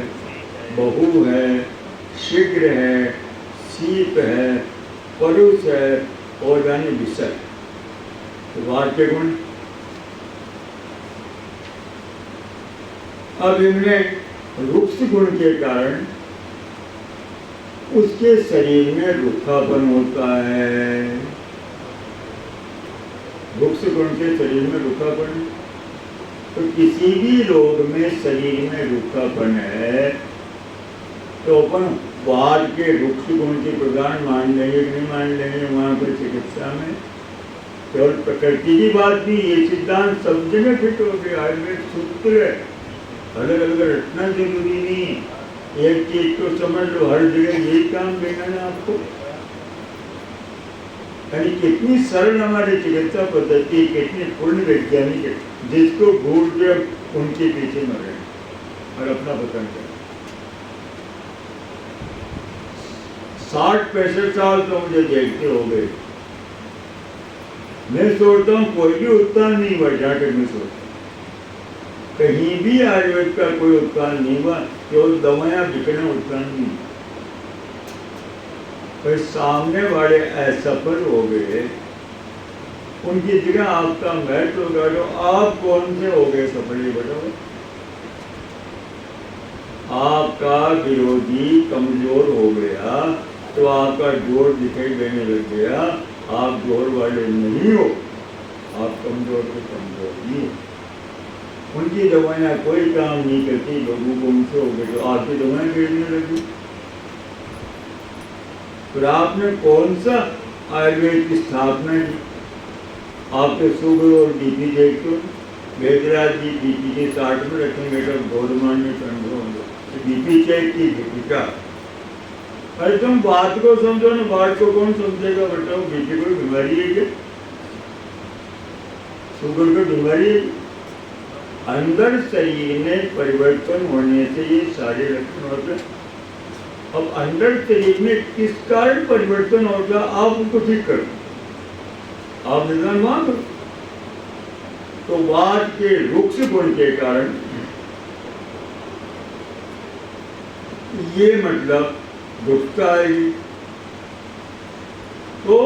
बहु है, शीघ्र है, शीत है, परुष है और यानी विषय। तो वात के गुण। अब इनमें रुक्ष गुण के कारण उसके शरीर में रूखापन होता है। रुक्ष गुण के शरीर में रूखापन, तो किसी भी रोग में शरीर में रूखापन है तो अपन बाद के रुक्ष गुण के प्रधान मान लेंगे कि नहीं मान लेंगे वहाँ पर चिकित्सा में। केवल प्रकृति की बात नहीं, ये सिद्धांत सब जगह फिट हो गया। आयुर्वेद सूत्र है, अलग अलग रटना जरूरी नहीं है, एक चीज को समझ लो, हर जगह यही काम देना है आपको। यानी कितनी सरल हमारी चिकित्सा पद्धति, कितनी पूर्ण वैज्ञानिक है, जिसको भूल के उनके पीछे मरे और अपना पतन करें। 60-65 साल तो मुझे देखते हो गए। मैं सोचता हूँ कोई भी उत्थान नहीं हुआ, जाकर मैं सोचता कहीं भी आयुर्वेद का कोई उत्थान नहीं हुआ, केवल दवाएं बिकना उत्थान नहीं। पर सामने वाले असफल हो गए, उनकी जगह आपका महत्व होगा, तो आप कौन से हो गए सफल, ये बताओ। आपका विरोधी कमजोर हो गया तो आपका जोर दिखाई देने लग गया। आप जोर वाले नहीं हो, आप कमजोर से कमजोर नहीं हो। उनकी दवाइयाँ कोई काम नहीं करती, लोगों को उनसे हो गए तो आपकी दवाएं गिरने लगी। फिर आपने कौन सा आयुर्वेद की स्थापना की? आपके शुगर और बीपी देखते हो, वेदराज जी बीपी के 60 में रखेंगे तो गौरमान में कंट्रोल होंगे, बीपी चेक की का। अरे तुम बात को समझो ना, बात को कौन समझेगा? बताओ, बीपी कोई बीमारी है क्या? शुगर कोई बीमारी है? अंदर शरीर में परिवर्तन होने से ये सारे लक्षण होते हैं। अब अंदर शरीर में किस कारण परिवर्तन होगा, आप उनको ठीक करो, आप निदान मांगो। तो वात के रुक्ष गुण के कारण ये मतलब दुखता आएगी, तो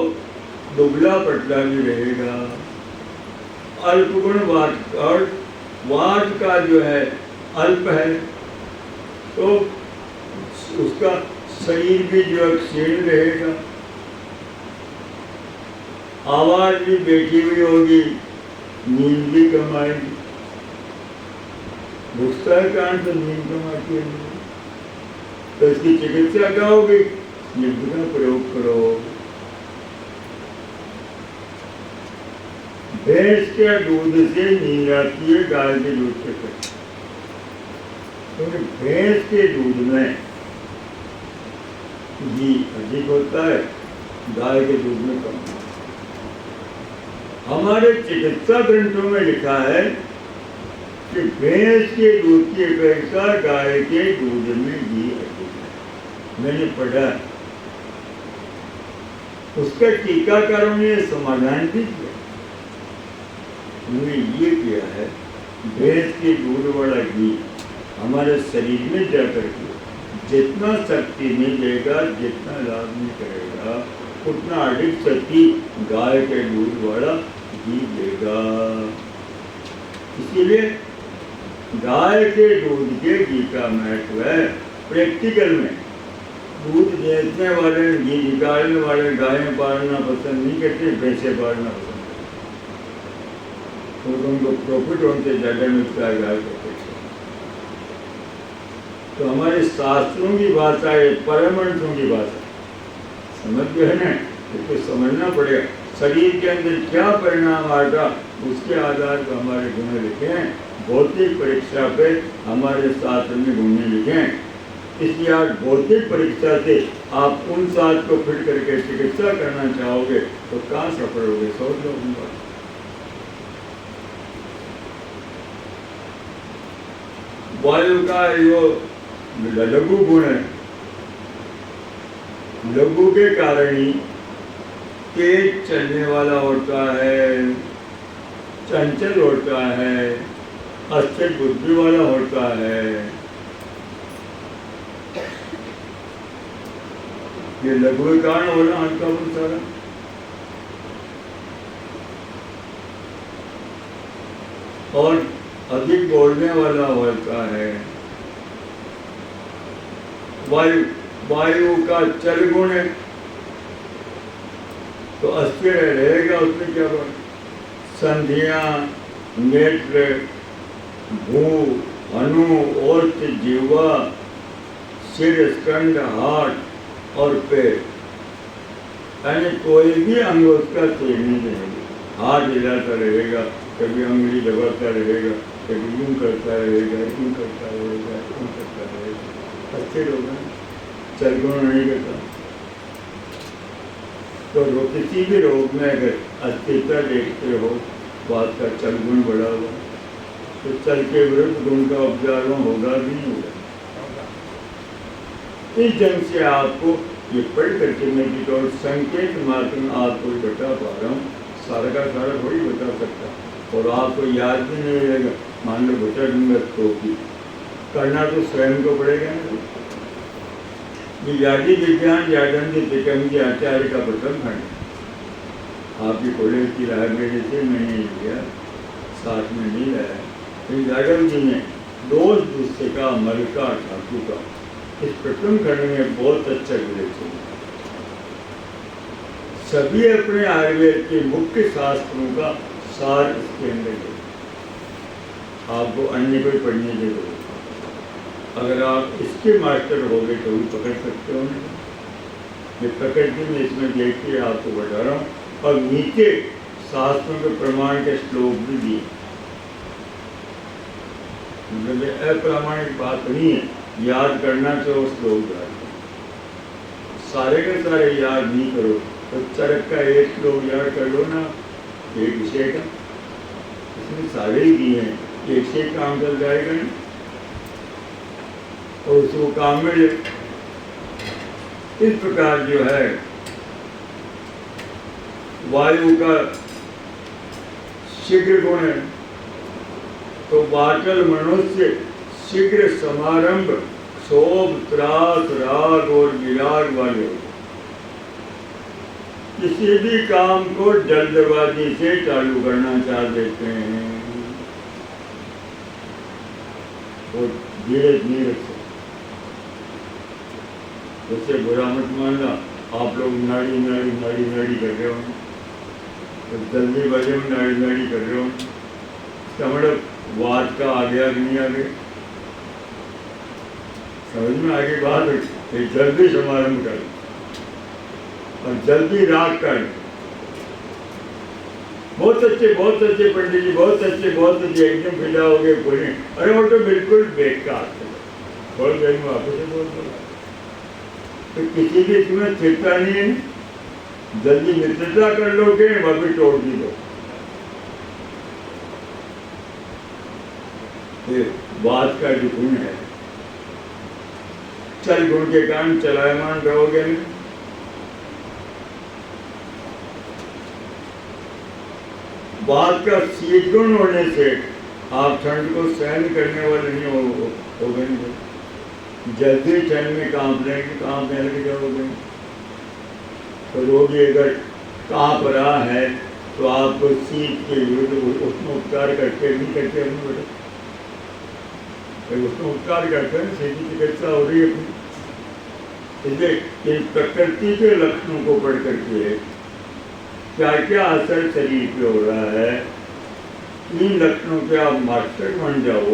दुबला पतला भी रहेगा। अल्प गुण वात, और वात का जो है अल्प है तो उसका शरीर भी जो है क्षीण रहेगा, आवाज भी बैठी हुई होगी, नींद भी कम आएगी। गुस्सा के कारण से नींद कम आती है, तो इसकी चिकित्सा क्या होगी? युद्ध का प्रयोग करो। भैंस के दूध से नींद आती है, गाय के दूध से करती, क्योंकि भैंस के दूध में घी अधिक होता है, गाय के दूध में कम। हमारे चिकित्सा ग्रंथों में लिखा है कि भैंस के दूध की अपेक्षा गाय के दूध में घी अधिक है। मैंने पढ़ा, उसका टीकाकारों ने समाधान भी किया। उन्होंने ये किया है, भैंस के दूध वाला घी हमारे शरीर में जाकर के जितना शक्ति नहीं देगा, जितना लाभ नहीं करेगा, उतना अधिक शक्ति गाय के दूध वाला घी देगा। इसीलिए गाय के दूध के घी का महत्व है। प्रैक्टिकल में दूध बेचने वाले, घी निकालने वाले गायें पालना पसंद नहीं करते, भैंसे पालना पसंद करते, तो उनको प्रॉफिट उनसे ज़्यादा मिलता है गाय को। तो हमारे शास्त्रों की भाषा है, परमहंसों की भाषा, समझ गए है ना? इसको समझना पड़ेगा। शरीर के अंदर क्या परिणाम आएगा, उसके आधार पर हमारे गुण लिखे हैं। भौतिक परीक्षा पे हमारे शास्त्र में गुण लिखे हैं। इसलिए आज भौतिक परीक्षा से आप उन शास्त्र को फिट करके चिकित्सा करना चाहोगे तो कहाँ सफल होगे? सोच लो उन बात। वायु का जो लघु गुण है, लघु के कारण ही तेज चलने वाला होता है, चंचल होता है, अस्थिर बुद्धि वाला होता है। ये लघु के कारण होना हल्का बहुत सारा। और अधिक बोलने वाला होता है। वायु का चल गुण है तो अस्थिर रहेगा, उसमें क्या बात? संधियां, नेत्र, भू, अनु, ओष्ठ, जीवा, सिर, स्कंद, हाथ और पैर, यानी कोई भी अंग उसका तेज नहीं रहेगा। हाथ हिलाता रहेगा, कभी अंगुली दबाता रहेगा, कभी यूं करता रहेगा, यूं करता रहेगा, यूं करता रहेगा। अस्थिर होगा, चलगुण नहीं करता। तो किसी भी रोग में अगर अस्थिरता देखते हो, बात का चलगुण बढ़ा हुआ, तो चल के विरुद्ध गुण का उपचार होगा भी नहीं होगा। इस ढंग से आपको ये पढ़ करके मैं और संकेत मात्र में आपको बता पा रहा हूँ, सारा का सारा थोड़ी बता सकता, और आपको याद भी नहीं रहेगा। मान लो बता दूंगा तो भी करना तो स्वयं को पड़ेगा ना। ये यादी विज्ञान यादंती टिकम के आचार्य का प्रथम खंड आपकी कॉलेज की लाइब्रेरी से मैंने लिया, साथ में नहीं लाया। फिर यादव जी ने दोष दूसरे का मलका ठाकुर का इस प्रथम खंड में बहुत अच्छा विवेचन। सभी अपने आयुर्वेद के मुख्य शास्त्रों का सार इसके अंदर है। आपको अन्य कोई पढ़ने की जरूरत, अगर आप इसके मास्टर हो गए तो भी पकड़ सकते हो। ये प्रकृति में इसमें देख के आपको बता रहा हूँ, और नीचे शास्त्रों के प्रमाण के श्लोक भी दिए। मतलब अप्रामाणिक बात नहीं है, याद करना तो श्लोक याद, सारे के सारे याद नहीं करो तो चरक का एक श्लोक याद कर लो ना, एक विषय का, इसमें सारे ही दिए हैं, एक से काम चल जाएगा नहीं। और उसको काम में इस प्रकार जो है वायु का शीघ्र गुण है, तो वाचल मनुष्य शीघ्र समारंभ, क्षोभ, त्रास, राग और विराग वाले हो। किसी भी काम को जल्दबाजी से चालू करना चाह देते हैं और धीरे धीरे से। उससे बुरा मत मानना, आप लोग नाड़ी नाड़ी नाड़ी नाड़ी कर रहे हो, तो जल्दी बजे में नाड़ी नाड़ी कर रहे हो, इसका मतलब वाद का आगे आगे नहीं आगे समझ में आगे बात है। जल्दी समारंभ कर और जल्दी राग कर। बहुत अच्छे पंडित जी, बहुत अच्छे एकदम फिदा हो गए, बोले अरे वो तो बिल्कुल बेकार थे, थोड़ी देर में वापस से बोल दो। तो किसी भी तुम्हें स्थिरता नहीं है, जल्दी मित्रता कर लोगे, वापस तोड़ दी दो। बात का जो गुण है, चल गुण के कारण चलायमान रहोगे नहीं। बात का शीतगुण होने से आप ठंड को सहन करने वाले नहीं हो गए, जल्दी ठंड में कांपने लग जाओगे। तो रोगी अगर कांप रहा है तो आप शीत के विरुद्ध उसमें उपचार करके नहीं करते अपने बेटे, उसमें उपचार करते हैं, सीधी चिकित्सा हो रही है अपनी। इसलिए इन प्रकृति के लक्षणों को पढ़ करके क्या क्या असर शरीर पे हो रहा है, इन लक्षणों के आप मास्टर बन जाओ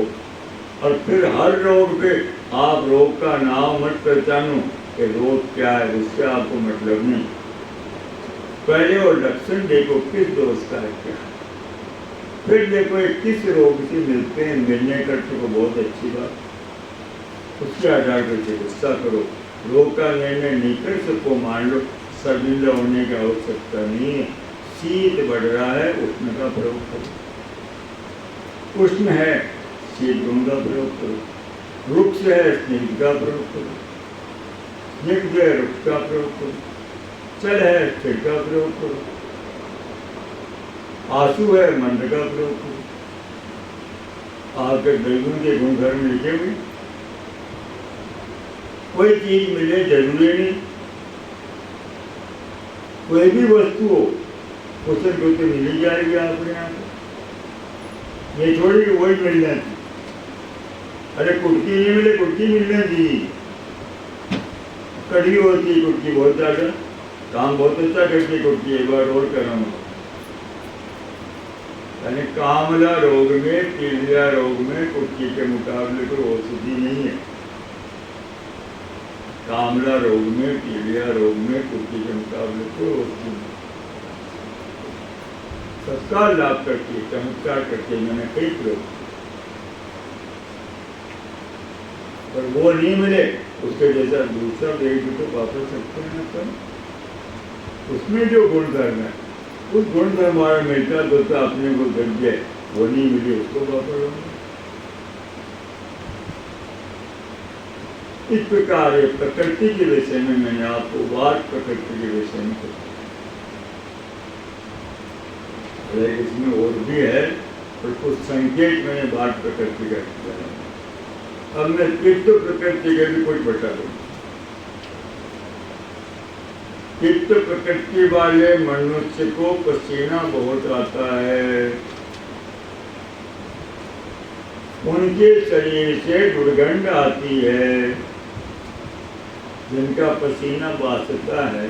और फिर हर रोग पे आप रोग का नाम मत पहचानो कि रोग क्या है, उससे आपको मतलब नहीं। पहले वो लक्षण देखो किस दोष का है क्या, फिर देखो ये किस रोग से मिलते हैं, मिलने कर तो बहुत अच्छी बात, उसके आधार पर चिकित्सा करो। रोग का निर्णय नहीं कर सको, मान लो शर्मिंदा होने की आवश्यकता नहीं है, शीत बढ़ रहा है उष्ण का प्रयोग करो, उष्ण है शीतगुण का प्रयोग करो, रुक्ष है स्निग्ध का प्रयोग करो, स्निग्ध है रुक्ष का प्रयोग करो, चल है स्थिर का प्रयोग करो, आंसू है मंद का प्रयोग करो। आपके द्रव्यों के गुणधर्म लिखे हुए, कोई चीज मिले जरूरी नहीं, कोई भी वस्तु हो उसे तो मिल ही जाएगी आपके यहाँ पे, ये थोड़ी कि वही मिलना चाहिए। अरे कुटकी नहीं मिले, कुटकी मिलना चाहिए, कड़ी होती है कुटकी, बहुत ज्यादा काम बहुत अच्छा करती है कुटकी, एक बार और कर रहा हूँ। यानी कामला रोग में, पीलिया रोग में कुटकी के मुकाबले कोई औषधि नहीं है। कामला रोग में, पीलिया रोग में कुटकी के मुकाबले कोई औषधि नहीं। तत्काल लाभ करती है, चमत्कार करती है, मैंने कई प्रयोग, पर वो नहीं मिले उसके जैसा दूसरा देख तो वापस सकते हैं अपन। उसमें जो गुणधर्म है उस गुणधर्म हमारा मिलता जुलता अपने को दब जाए, वो नहीं मिले उसको वापस। इस प्रकार प्रकृति के विषय में मैंने आपको बात प्रकृति के विषय में कही। इसमें और भी है और कुछ संकेत मैंने बात प्रकृति का किया। अब मैं चित्त प्रकृति के भी कुछ बता दूँ। चित्त प्रकृति वाले मनुष्य को पसीना बहुत आता है, उनके शरीर से दुर्गंध आती है। जिनका पसीना बासता है,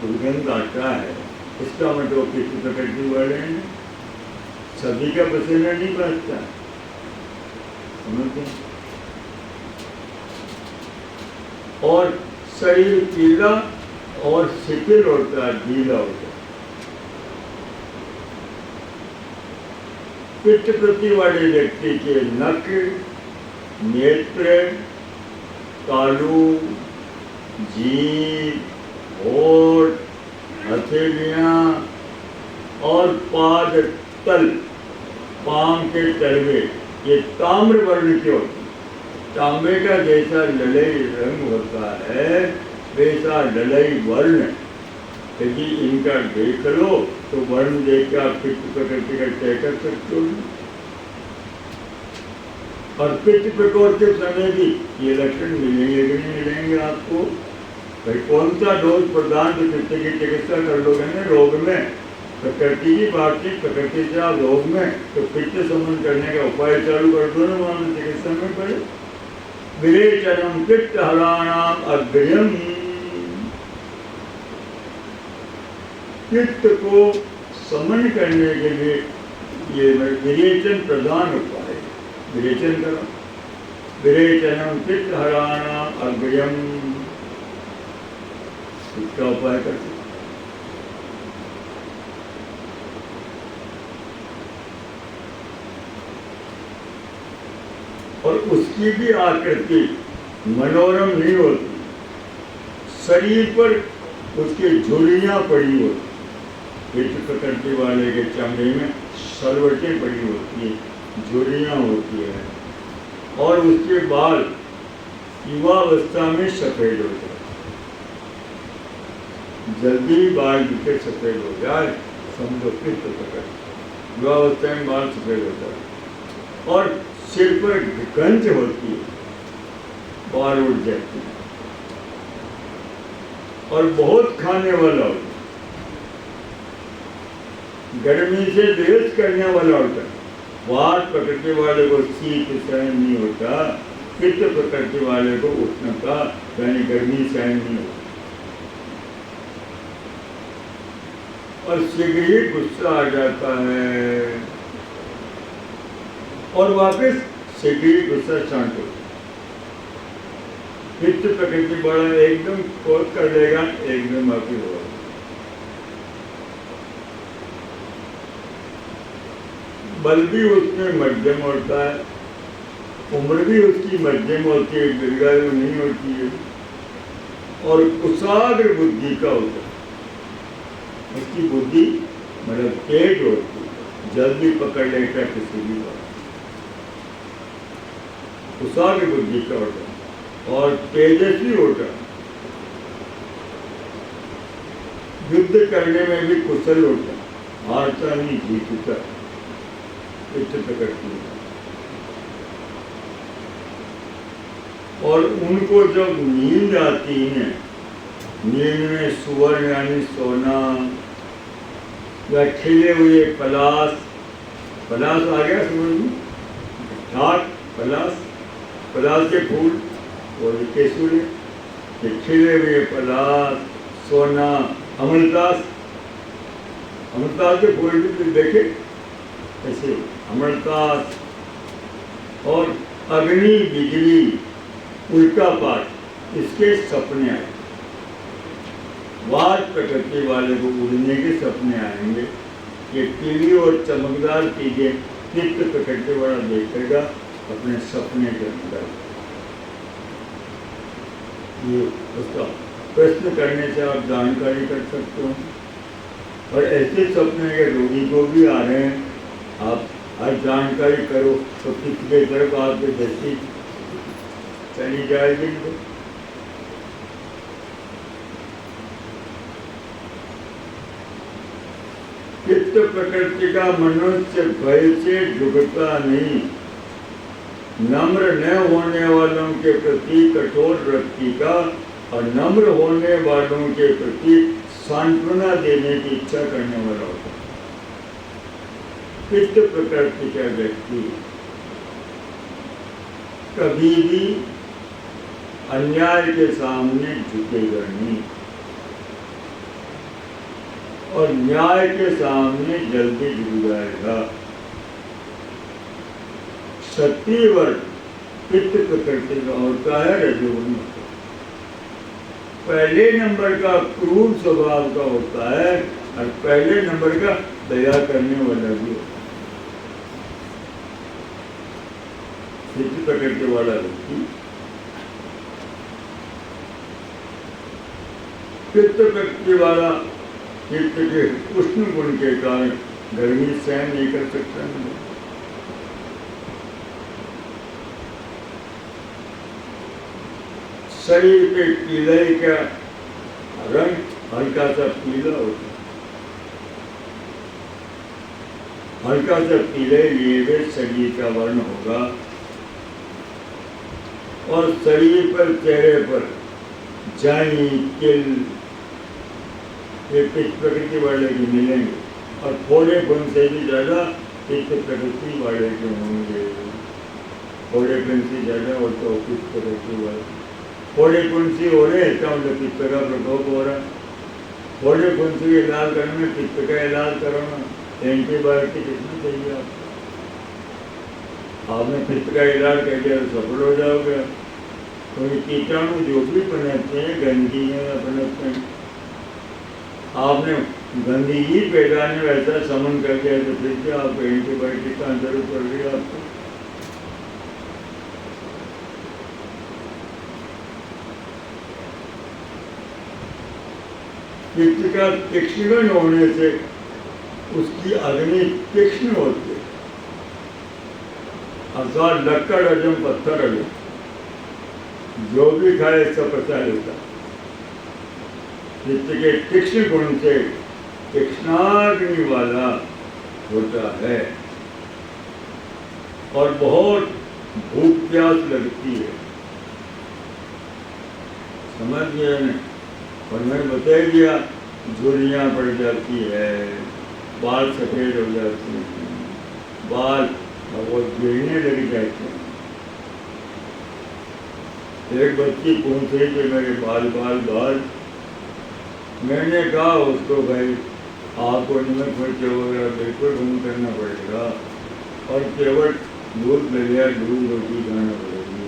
दुर्गंध आता है, इसका मतलब चित्त प्रकृति वाले हैं। सभी का पसीना नहीं बासता, समझते? और शरीर पीला और शिथिल होता है, ढीला होता है। पित्त प्रकृति वाले व्यक्ति के नख, नेत्र, तालू, जीभ, होठ, हथेलियां और पाद तल, पांव के तलवे ये ताम्र वर्ण के होते हैं। तांबे का जैसा ललई रंग होता है वैसा ललई वर्ण। यदि इनका देख लो तो वर्ण देख के आप पित्त प्रकृति का तय कर सकते हो। और पित्त प्रकोप के समय भी ये लक्षण मिलेंगे कि नहीं मिलेंगे आपको? भाई कौन सा डोज प्रदान तो पित्त की चिकित्सा कर लोगे ना रोग में, प्रकृति की बातचीत, प्रकृति से आप रोग में तो पित्त संबंध करने का उपाय चालू कर दो ना, वहां चिकित्सा में पड़े। विरेचनम पित्त हराणाम अग्रयम, पित्त को समन करने के लिए ये विरेचन प्रधान उपाय है। विरेचन करो, विरेचनम पित्त हराणाम अग्रयम, इसका उपाय कर सकते। और उसकी भी आकृति मनोरम नहीं होती, शरीर पर उसकी झुर्रियां पड़ी होती। पित्त प्रकृति वाले के चमड़े में सरवटें पड़ी होती है, झुर्रियां होती है, और उसके बाल युवावस्था में सफेद हो जाए। जल्दी बाल जितने सफेद हो जाए समझो पित्त प्रकृति। युवावस्था में बाल सफेद होता है और सिर पर गंज होती है, बाल उठ जाती है और बहुत खाने वाला होता है, गर्मी से द्वेष करने वाला होता है। वात प्रकृति वाले को शीत सहन नहीं होता, पित्त प्रकृति वाले को उष्ण का यानी गर्मी सहन नहीं होता और शीघ्र ही गुस्सा आ जाता है और वापस शीघ्र ही गुस्सा शांत होता है। पित्त प्रकृति वाला एकदम क्रोध कर लेगा, एकदम वापिस होगा। बल भी उसमें मध्यम होता है, उम्र भी उसकी मध्यम होती है, दीर्घायु नहीं होती है और कुशाग्र बुद्धि का होता है। उसकी बुद्धि मतलब तेज होती है, जल्दी पकड़ लेता है किसी भी बात। कुशाग्र बुद्धि का होता है और तेजस्वी होता है, युद्ध करने में भी कुशल होता है, हारता नहीं जीतता करती है। और उनको जब नींद आती है, नींद में सुवर्ण यानी सोना या खिले हुए पलाश, पलाश आ गया समझ में, ठाट पलाश, पलाश के फूल और केसुरे, खिले हुए पलाश, सोना, अमलतास, अमलतास के फूल भी देखे ऐसे, अमरतास और अग्नि बिजली उल्का पाठ, इसके सपने आए। वात प्रकृति वाले को उड़ने के सपने आएंगे। ये पीली और चमकदार चीजें चित्त प्रकृति वाला देखेगा अपने सपने के अंदर। ये उसका प्रश्न करने से आप जानकारी कर सकते हो और ऐसे सपने के रोगी को भी आ रहे हैं, आप आज जानकारी करो तो किसके तरफ आपकी दृष्टि चली जाएगी। चित्त प्रकृति का मनुष्य भय से झुकता नहीं, नम्र न होने वालों के प्रति कठोर वृत्ति का और नम्र होने वालों के प्रति सांत्वना देने की इच्छा करने वाला होता है। चित्त प्रकृति का व्यक्ति कभी भी अन्याय के सामने झुकेगा नहीं और न्याय के सामने जल्दी झुक जाएगा। क्षत्रिय वर्ग पित्त प्रकृति का होता है, रजोगुण पहले नंबर का क्रूर स्वभाव का होता है और पहले नंबर का दया करने वाला भी होता है। चित्त प्रकृति वाला व्यक्ति चित्त प्रकृति वाला चित्त के उष्ण गुण के कारण गर्मी सहन नहीं कर सकता है। शरीर पे पीलाई का रंग हल्का सा पीला होता है, हल्का सा पीले लिए हुए शरीर का वर्ण होगा और शरीर पर चेहरे पर जाई तिल ये पित्त प्रकृति वाले भी मिलेंगे और थोड़े गुण से भी ज़्यादा पित्त प्रकृति वाले के होंगे। थोड़े गुण से ज़्यादा और तो पित्त प्रकृति वाले, थोड़े गुण से हो रहे इसका मतलब पित्त का प्रकोप हो रहा है। थोड़े गुण से इलाज करने में पित्त का इलाज करो ना, एंटीबायोटिक कितना चाहिए आपको? आपने पित्त का इलाज कर दिया तो सफल हो जाओगे। तो ये कीटाणु जो भी पनपते हैं गंदगी में पनपते हैं, आपने गंदगी पैदा ने वैसा समन कर दिया तो फिर क्या आपको एंटीबायोटिक का जरूरत पड़ रही है आपको? पित्त का तीक्ष्ण होने से उसकी अग्नि तीक्ष्ण होती है, अर्थात लक्कड़ अजम पत्थर अजम, जो भी खाए सब पचा लेता। चित्त के तीक्ष्ण गुण से तीक्ष्णाग्नि वाला होता है और बहुत भूख प्यास लगती है, समझ गया ना। और मैंने बता दिया, झुर्रियाँ पड़ जाती है, बाल सफ़ेद हो जाते हैं, बाल वो गिरने लग जाते हैं। एक बच्ची पूछ रही कि मेरे बाल बाल बाल, मैंने कहा उसको भाई आपको नमक मिर्च वगैरह बिल्कुल बंद करना पड़ेगा और केवल दूध दलिया दूध रोटी खाना पड़ेगी।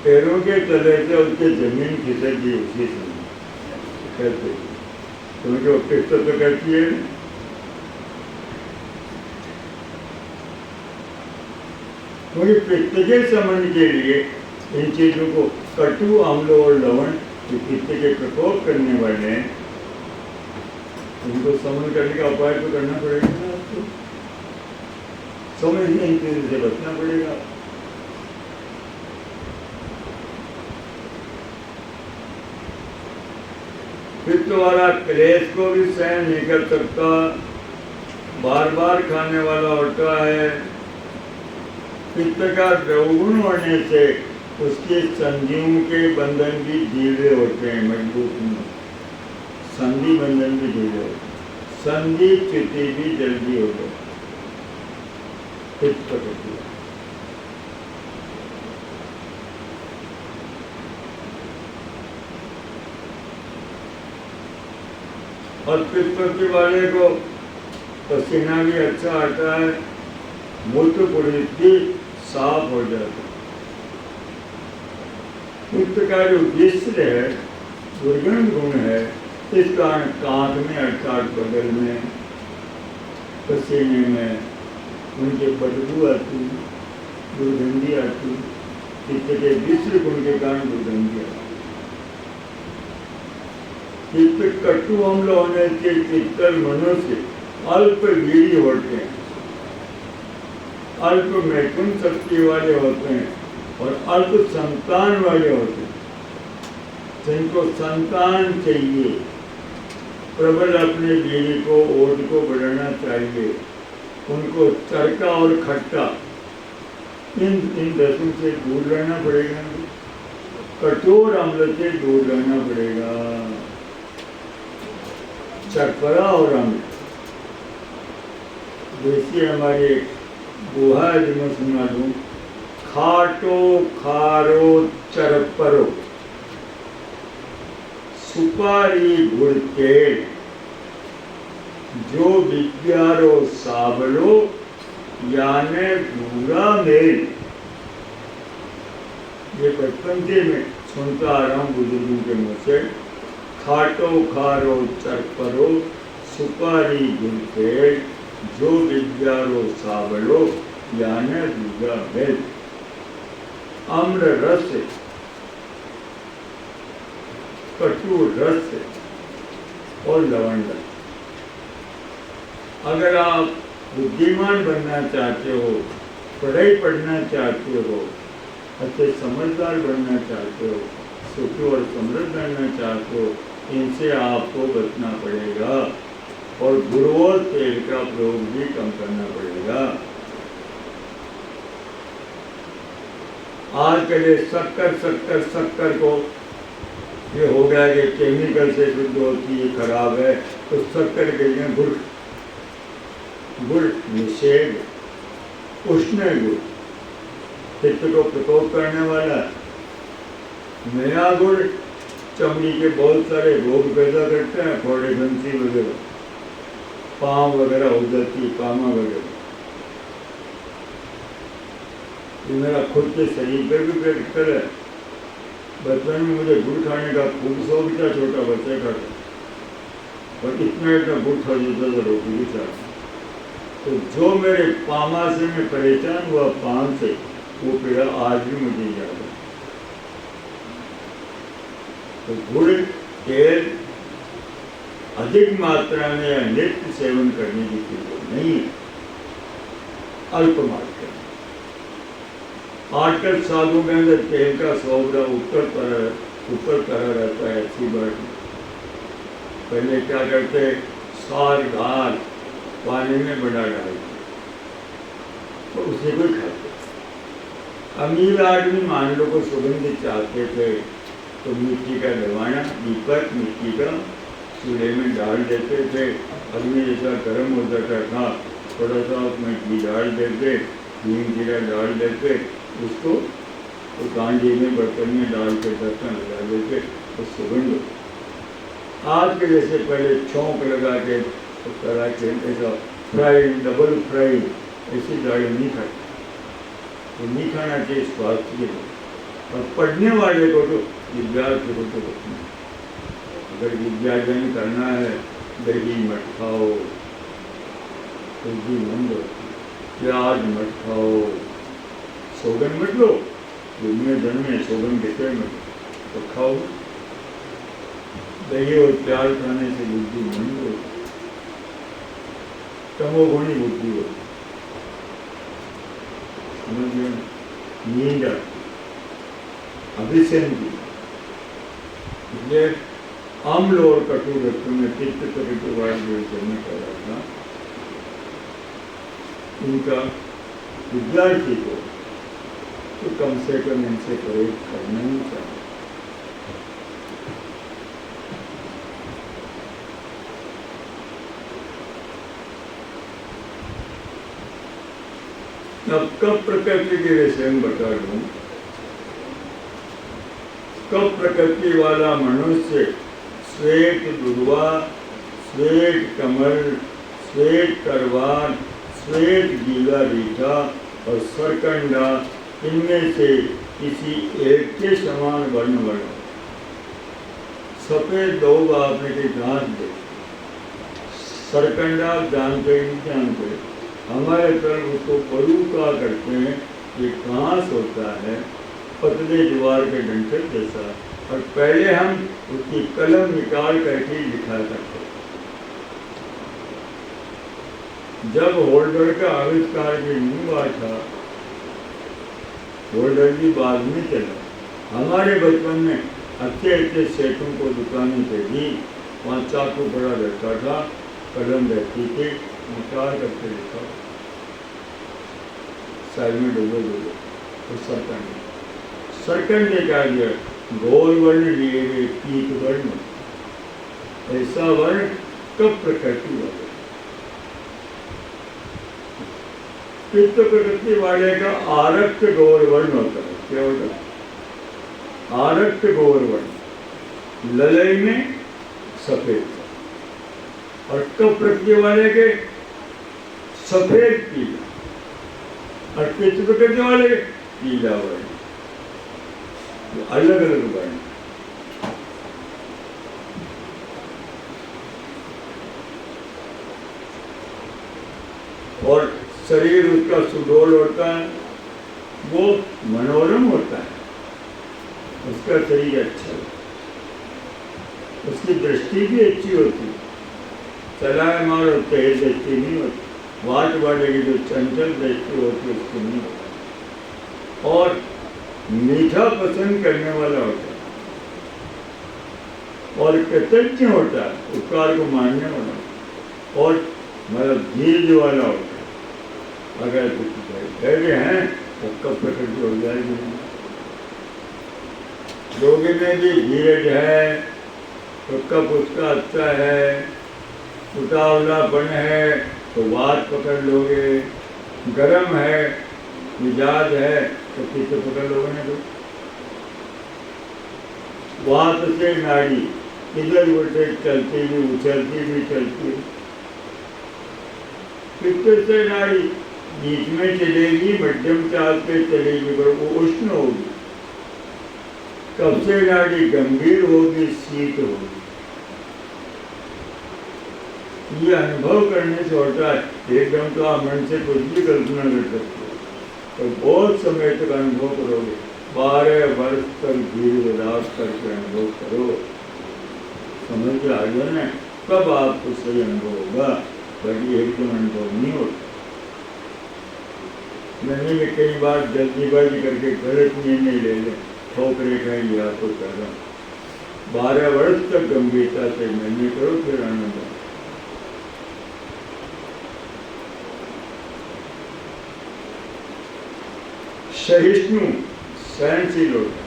पैरों के तले से उसके जमीन खिसक गई उसी समय कहते, क्योंकि वो पिष्ट तो कहती है। क्योंकि पित्त के समन के लिए इन चीजों को कटु अम्ल और लवण जो पित्त के प्रकोप करने वाले हैं, उनको समन करने का उपाय तो करना पड़ेगा ना आपको। समझ इन चीजों से बचना पड़ेगा। पित्त वाला क्लेश को भी सहन नहीं कर सकता, बार बार खाने वाला होता है। पित्त का द्रवगुण होने से उसके संधियों के बंधन भी ढीले होते हैं, मजबूत नहीं। संधि बंधन भी ढीले होते हैं, संधि च्युति भी जल्दी हो जाती है पित्त प्रकृति। और पित्त प्रकृति वाले को पसीना भी अच्छा आता है, मूत्र पुरुष भी साफ हो जाता है। पित्त का जो विश्र है, दुर्गंध गुण है, इस कारण कांत में अर्थात बगल में, पसीने में उनके बदबू आती, दुर्गंधी आती। पित्त के विश्र गुण के कारण दुर्गंधी आती। पित्त कटु अम्ल होने से पित्तल मनुष्य अल्प वीर्य होते हैं, अल्प मैथुन शक्ति वाले होते हैं और अल्प संतान वाले होते हैं। जिनको संतान चाहिए, प्रबल अपने वीर्य को ओज को बढ़ाना चाहिए, उनको चरका और खट्टा इन रसों से दूर रहना पड़ेगा, कठोर अम्ल से दूर रहना पड़ेगा। चरपरा और अम्ल जैसे हमारे गुहा मैं सुना दूं, खाटो खारो चरपरो सुपारी गुड़ तेल, जो विद्यारो साबलो याने पूरा मेल। ये बचपन से मैं सुनता आ रहा हूँ बुजुर्गों के मुँह से। खाटो खारो चरपरो सुपारी गुड़ तेल, जो विद्यारो साबलो याने दूरा मेल। अम्ल रस, कटु रस और लवण रस। अगर आप बुद्धिमान बनना चाहते हो, पढ़ाई पढ़ना चाहते हो, अच्छे समझदार बनना चाहते हो, सुखी और समृद्ध बनना चाहते हो, इनसे आपको बचना पड़ेगा और गुड़ और तेल का प्रयोग भी कम करना पड़ेगा। आज के लिए शक्कर को ये हो गया कि केमिकल से शुद्ध होती है, खराब है, तो शक्कर के लिए गुड़ निषेध, उष्ण गुड़ पित्त को प्रकोप करने वाला। नया गुड़ चमड़ी के बहुत सारे रोग पैदा करते हैं, फोड़े फंसी वगैरह, पाँव वगैरह हो जाती है, कामा वगैरह। ये मेरा खुद के शरीर पर भी प्रैक्टिकल है। बचपन में मुझे गुड़ खाने का खूब शौक था, छोटा बच्चा का, और इतना गुड़ खा देता था रोटी के साथ। तो जो मेरे पामा से मैं परेशान हुआ, पान से, वो पीड़ा आज भी मुझे याद है। तो गुड़ तेल अधिक मात्रा में या नित्य सेवन करने की जरूरत नहीं है, अल्प मात्रा। आजकल साधुओं के अंदर तेल का 100 ग्राम ऊपर करा रहता है, ऐसी बात। पहले क्या करते, सार घास पानी में बना डालते तो उसे कोई खाते। अमीर आदमी मान लो को सुगंध चाहते थे तो मिट्टी का दबाना, दीपक मिट्टी का चूल्हे में डाल देते थे। अग्नि जैसा गर्म हो जाता था, थोड़ा सा उसमें घी डाल देते, हींग जीरा डाल देते, उसको तो कांजी में बर्तन में डाल के ढक्कन लगा देते तो सुगंध। आज के जैसे पहले छौंक लगा के तो करा के ऐसा फ्राई, डबल फ्राई ऐसी दाल नहीं खाती, तो नहीं खाना चाहिए स्वास्थ्य के लिए। और पढ़ने वाले को तो, विद्यार्थी को तो रखना, अगर विद्यार्जन करना है दही मत खाओ, सब्जी बंद रखो, प्याज मत खाओ, सोगन मत लो, दुनिया धन में सोगन देते मत तो खाओ। दही और प्याज खाने से बुद्धि मंद हो, तमोगुणी बुद्धि हो, समझिए, नींद अभिसंधि। इसलिए अम्ल और कटु रक्त में पित्त तरीकेवाद जो करने का रहा था, उनका विद्यार्थी को तो कम से कम इनसे परहेज करना ही चाहिए। अब कब प्रकृति के विषय में बता दूं, कब प्रकृति वाला मनुष्य श्वेत दुर्वा, श्वेत कमल, श्वेत करवान, श्वेत गीला रीठा और सरकंडा, इनमें से किसी एक के समान वर्ण बना। सफेद लोग आपने के घास दे, सरकंडा जानते नहीं जानते, हमारे तरफ उसको परू का करते हैं। ये घास होता है पतले ज्वार के डंठल जैसा, और पहले हम उसकी कलम निकाल करके लिखा करते। जब होल्डर का आविष्कार भी नहीं हुआ था, होल्डर भी बाद में चला। हमारे बचपन में अच्छे अच्छे सेठों को दुकानें पे दी, वहाँ चाकू बड़ा रहता था, कलम रहती थी, निकाल करके लिखा, साइड में डूबे डूबे तो सरकंडे। सरकंडे का दिया गोल वर्ण लिए हुए पीत वर्ण, ऐसा वर्ण कब प्रकृति वाले। पित्त प्रकृति वाले का आरक्त गौर वर्ण होता है। क्या होता है? आरक्त गौर वर्ण, ललई में सफेद, और कब प्रकृति वाले के सफेद पीला, और पित्त प्रकृति वाले पीला वर्ण, अलग अलग वर्ण। और शरीर उसका सुडौल होता है, वो मनोरम होता है, उसका शरीर अच्छा होता है, उसकी दृष्टि भी अच्छी होती है, चलाए मारो तेज दृष्टि नहीं होती, वाट वाले की जो चंचल दृष्टि होती है उसकी नहीं होती। और मीठा पसंद करने वाला होता है, और कृतज्ञ होता है, उपकार को मानने वाला, और मतलब धीरज वाला होता है। अगर कुछ धैर्य हैं तो कब प्रकृति हो जाएगी। रोगी में भी धीरज है तो कब उसका अच्छा है, उतावलापन है तो बात पकड़ लोगे, गरम है मिजाज है तो किसे पकड़ लोगे ना। तो वात से नाड़ी इधर उधर चलती भी, उछलती भी चलती, पित्त से नाड़ी बीच में चलेगी, मध्यम चाल पे चलेगी, पर वो उष्ण होगी। कब से नाड़ी गंभीर होगी, शीत होगी। ये अनुभव करने से होता है। एकदम तो आप मन से कुछ भी कल्पना कर सकते हो, तो बहुत समय तक अनुभव करोगे। 12 वर्ष तक धीरे रात करके अनुभव करो, समझ आ गया ना। कब आपको सही अनुभव होगा, बड़ी एकदम अनुभव नहीं होता। मैंने भी कई बार जल्दीबाजी करके गलत निर्णय ले ले, ठोकरे खाएंगे आपको कर रहा हूँ। 12 वर्ष तक गंभीरता से मेहनत करो, फिर आनंद आओ। सहिष्णु सहनशील होता,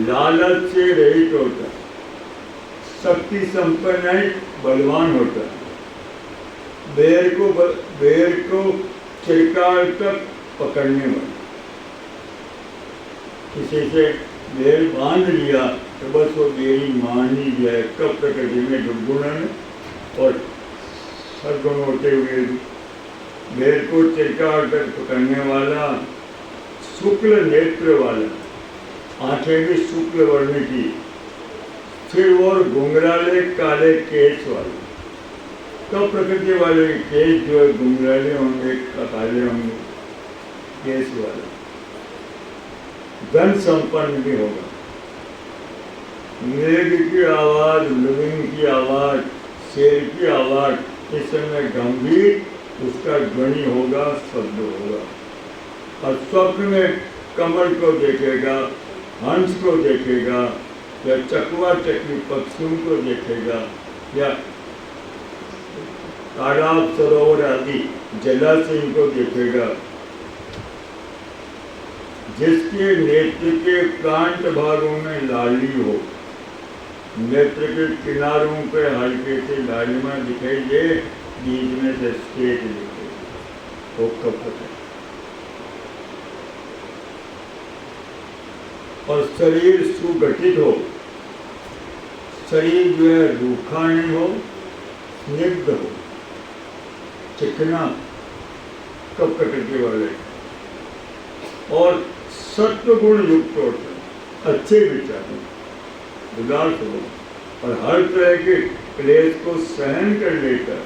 लालच से रहित होता, शक्ति संपन्न बलवान होता, बेर को चिरकाल तक पकड़ने वाला। किसी से बेर बांध लिया तो बस वो बेरी मान ही जाए, कब प्रकृति में दुर्गुणन और सद्गुण होते हुए बेर को चिरकाल तक पकड़ने वाला, शुक्ल नेत्र वाला, आंखें भी शुक्ल वर्ण की, फिर और घुंघराले काले केश वाले। तो प्रकृति वाले केश जो है घुंघराले होंगे, काले होंगे, केश वाला। धन संपन्न भी होगा, मृग की आवाज, मृगिंग की आवाज, शेर की आवाज इस समय गंभीर उसका ध्वनि होगा, शब्द होगा। और स्वप्न में कमल को देखेगा, हंस को देखेगा, या चकवा चकवी पक्षियों को देखेगा, या तालाब सरोवर आदि जलाशय को देखेगा। जिसके नेत्र के प्रांत भागों में लाली हो, नेत्र के किनारों पे हल्के से लालिमा दिखाई दे, बीच में से स्केट दिखे, वो कपट है। और शरीर सुगठित हो, शरीर जो है रूखा नहीं हो, स्निग्ध हो, चिकना, कब प्रकृति वाले, और सत्व गुण युक्त होता है, अच्छे विचार, उदार हो, और हर तरह के क्लेश को सहन कर लेता है,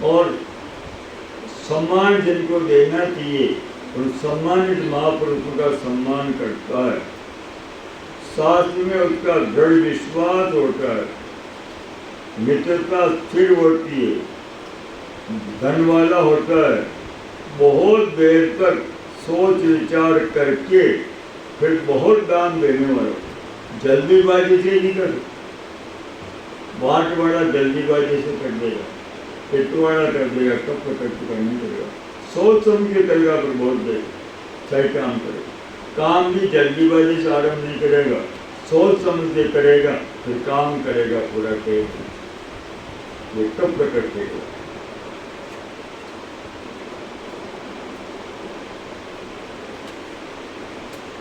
और सम्मान जिनको देना चाहिए उन सम्मानित महापुरुषों का सम्मान करता है। शास्त्र में उसका दृढ़ विश्वास होता है, मित्रता स्थिर होती है, धन वाला होता है, बहुत देर तक सोच विचार करके फिर बहुत दान देने वाला, जल्दीबाजी से नहीं कर, बाट वाला जल्दीबाजी से कर देगा, पेट वाला कर देगा, कब खर्च करने करेगा, सोच समझ के करेगा, फिर बहुत देर सही काम करेगा। काम भी जल्दीबाजी से आरंभ नहीं करेगा, सोच समझ के करेगा, फिर काम करेगा पूरा करेगा, ये कब प्रकट होगा।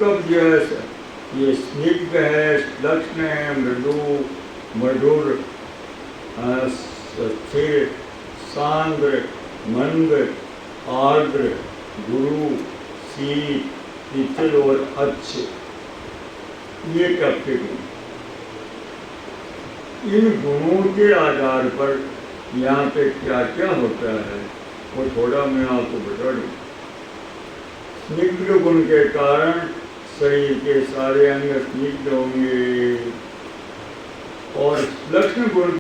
कब जो है ये स्निग्ध है, लक्ष्ण है, मृदु, मधुर, स्थिर, सांद्र, मंद, आर्द्र, गुरु, शीत, शीतल और अच्छे, ये कब के गुण। इन गुणों के आधार पर यहाँ पे क्या क्या होता है वो थोड़ा मैं आपको बता दूँ। स्निग्ध गुण के कारण शरीर के सारे अंग स्निग्ध होंगे, और लक्ष्ण गुण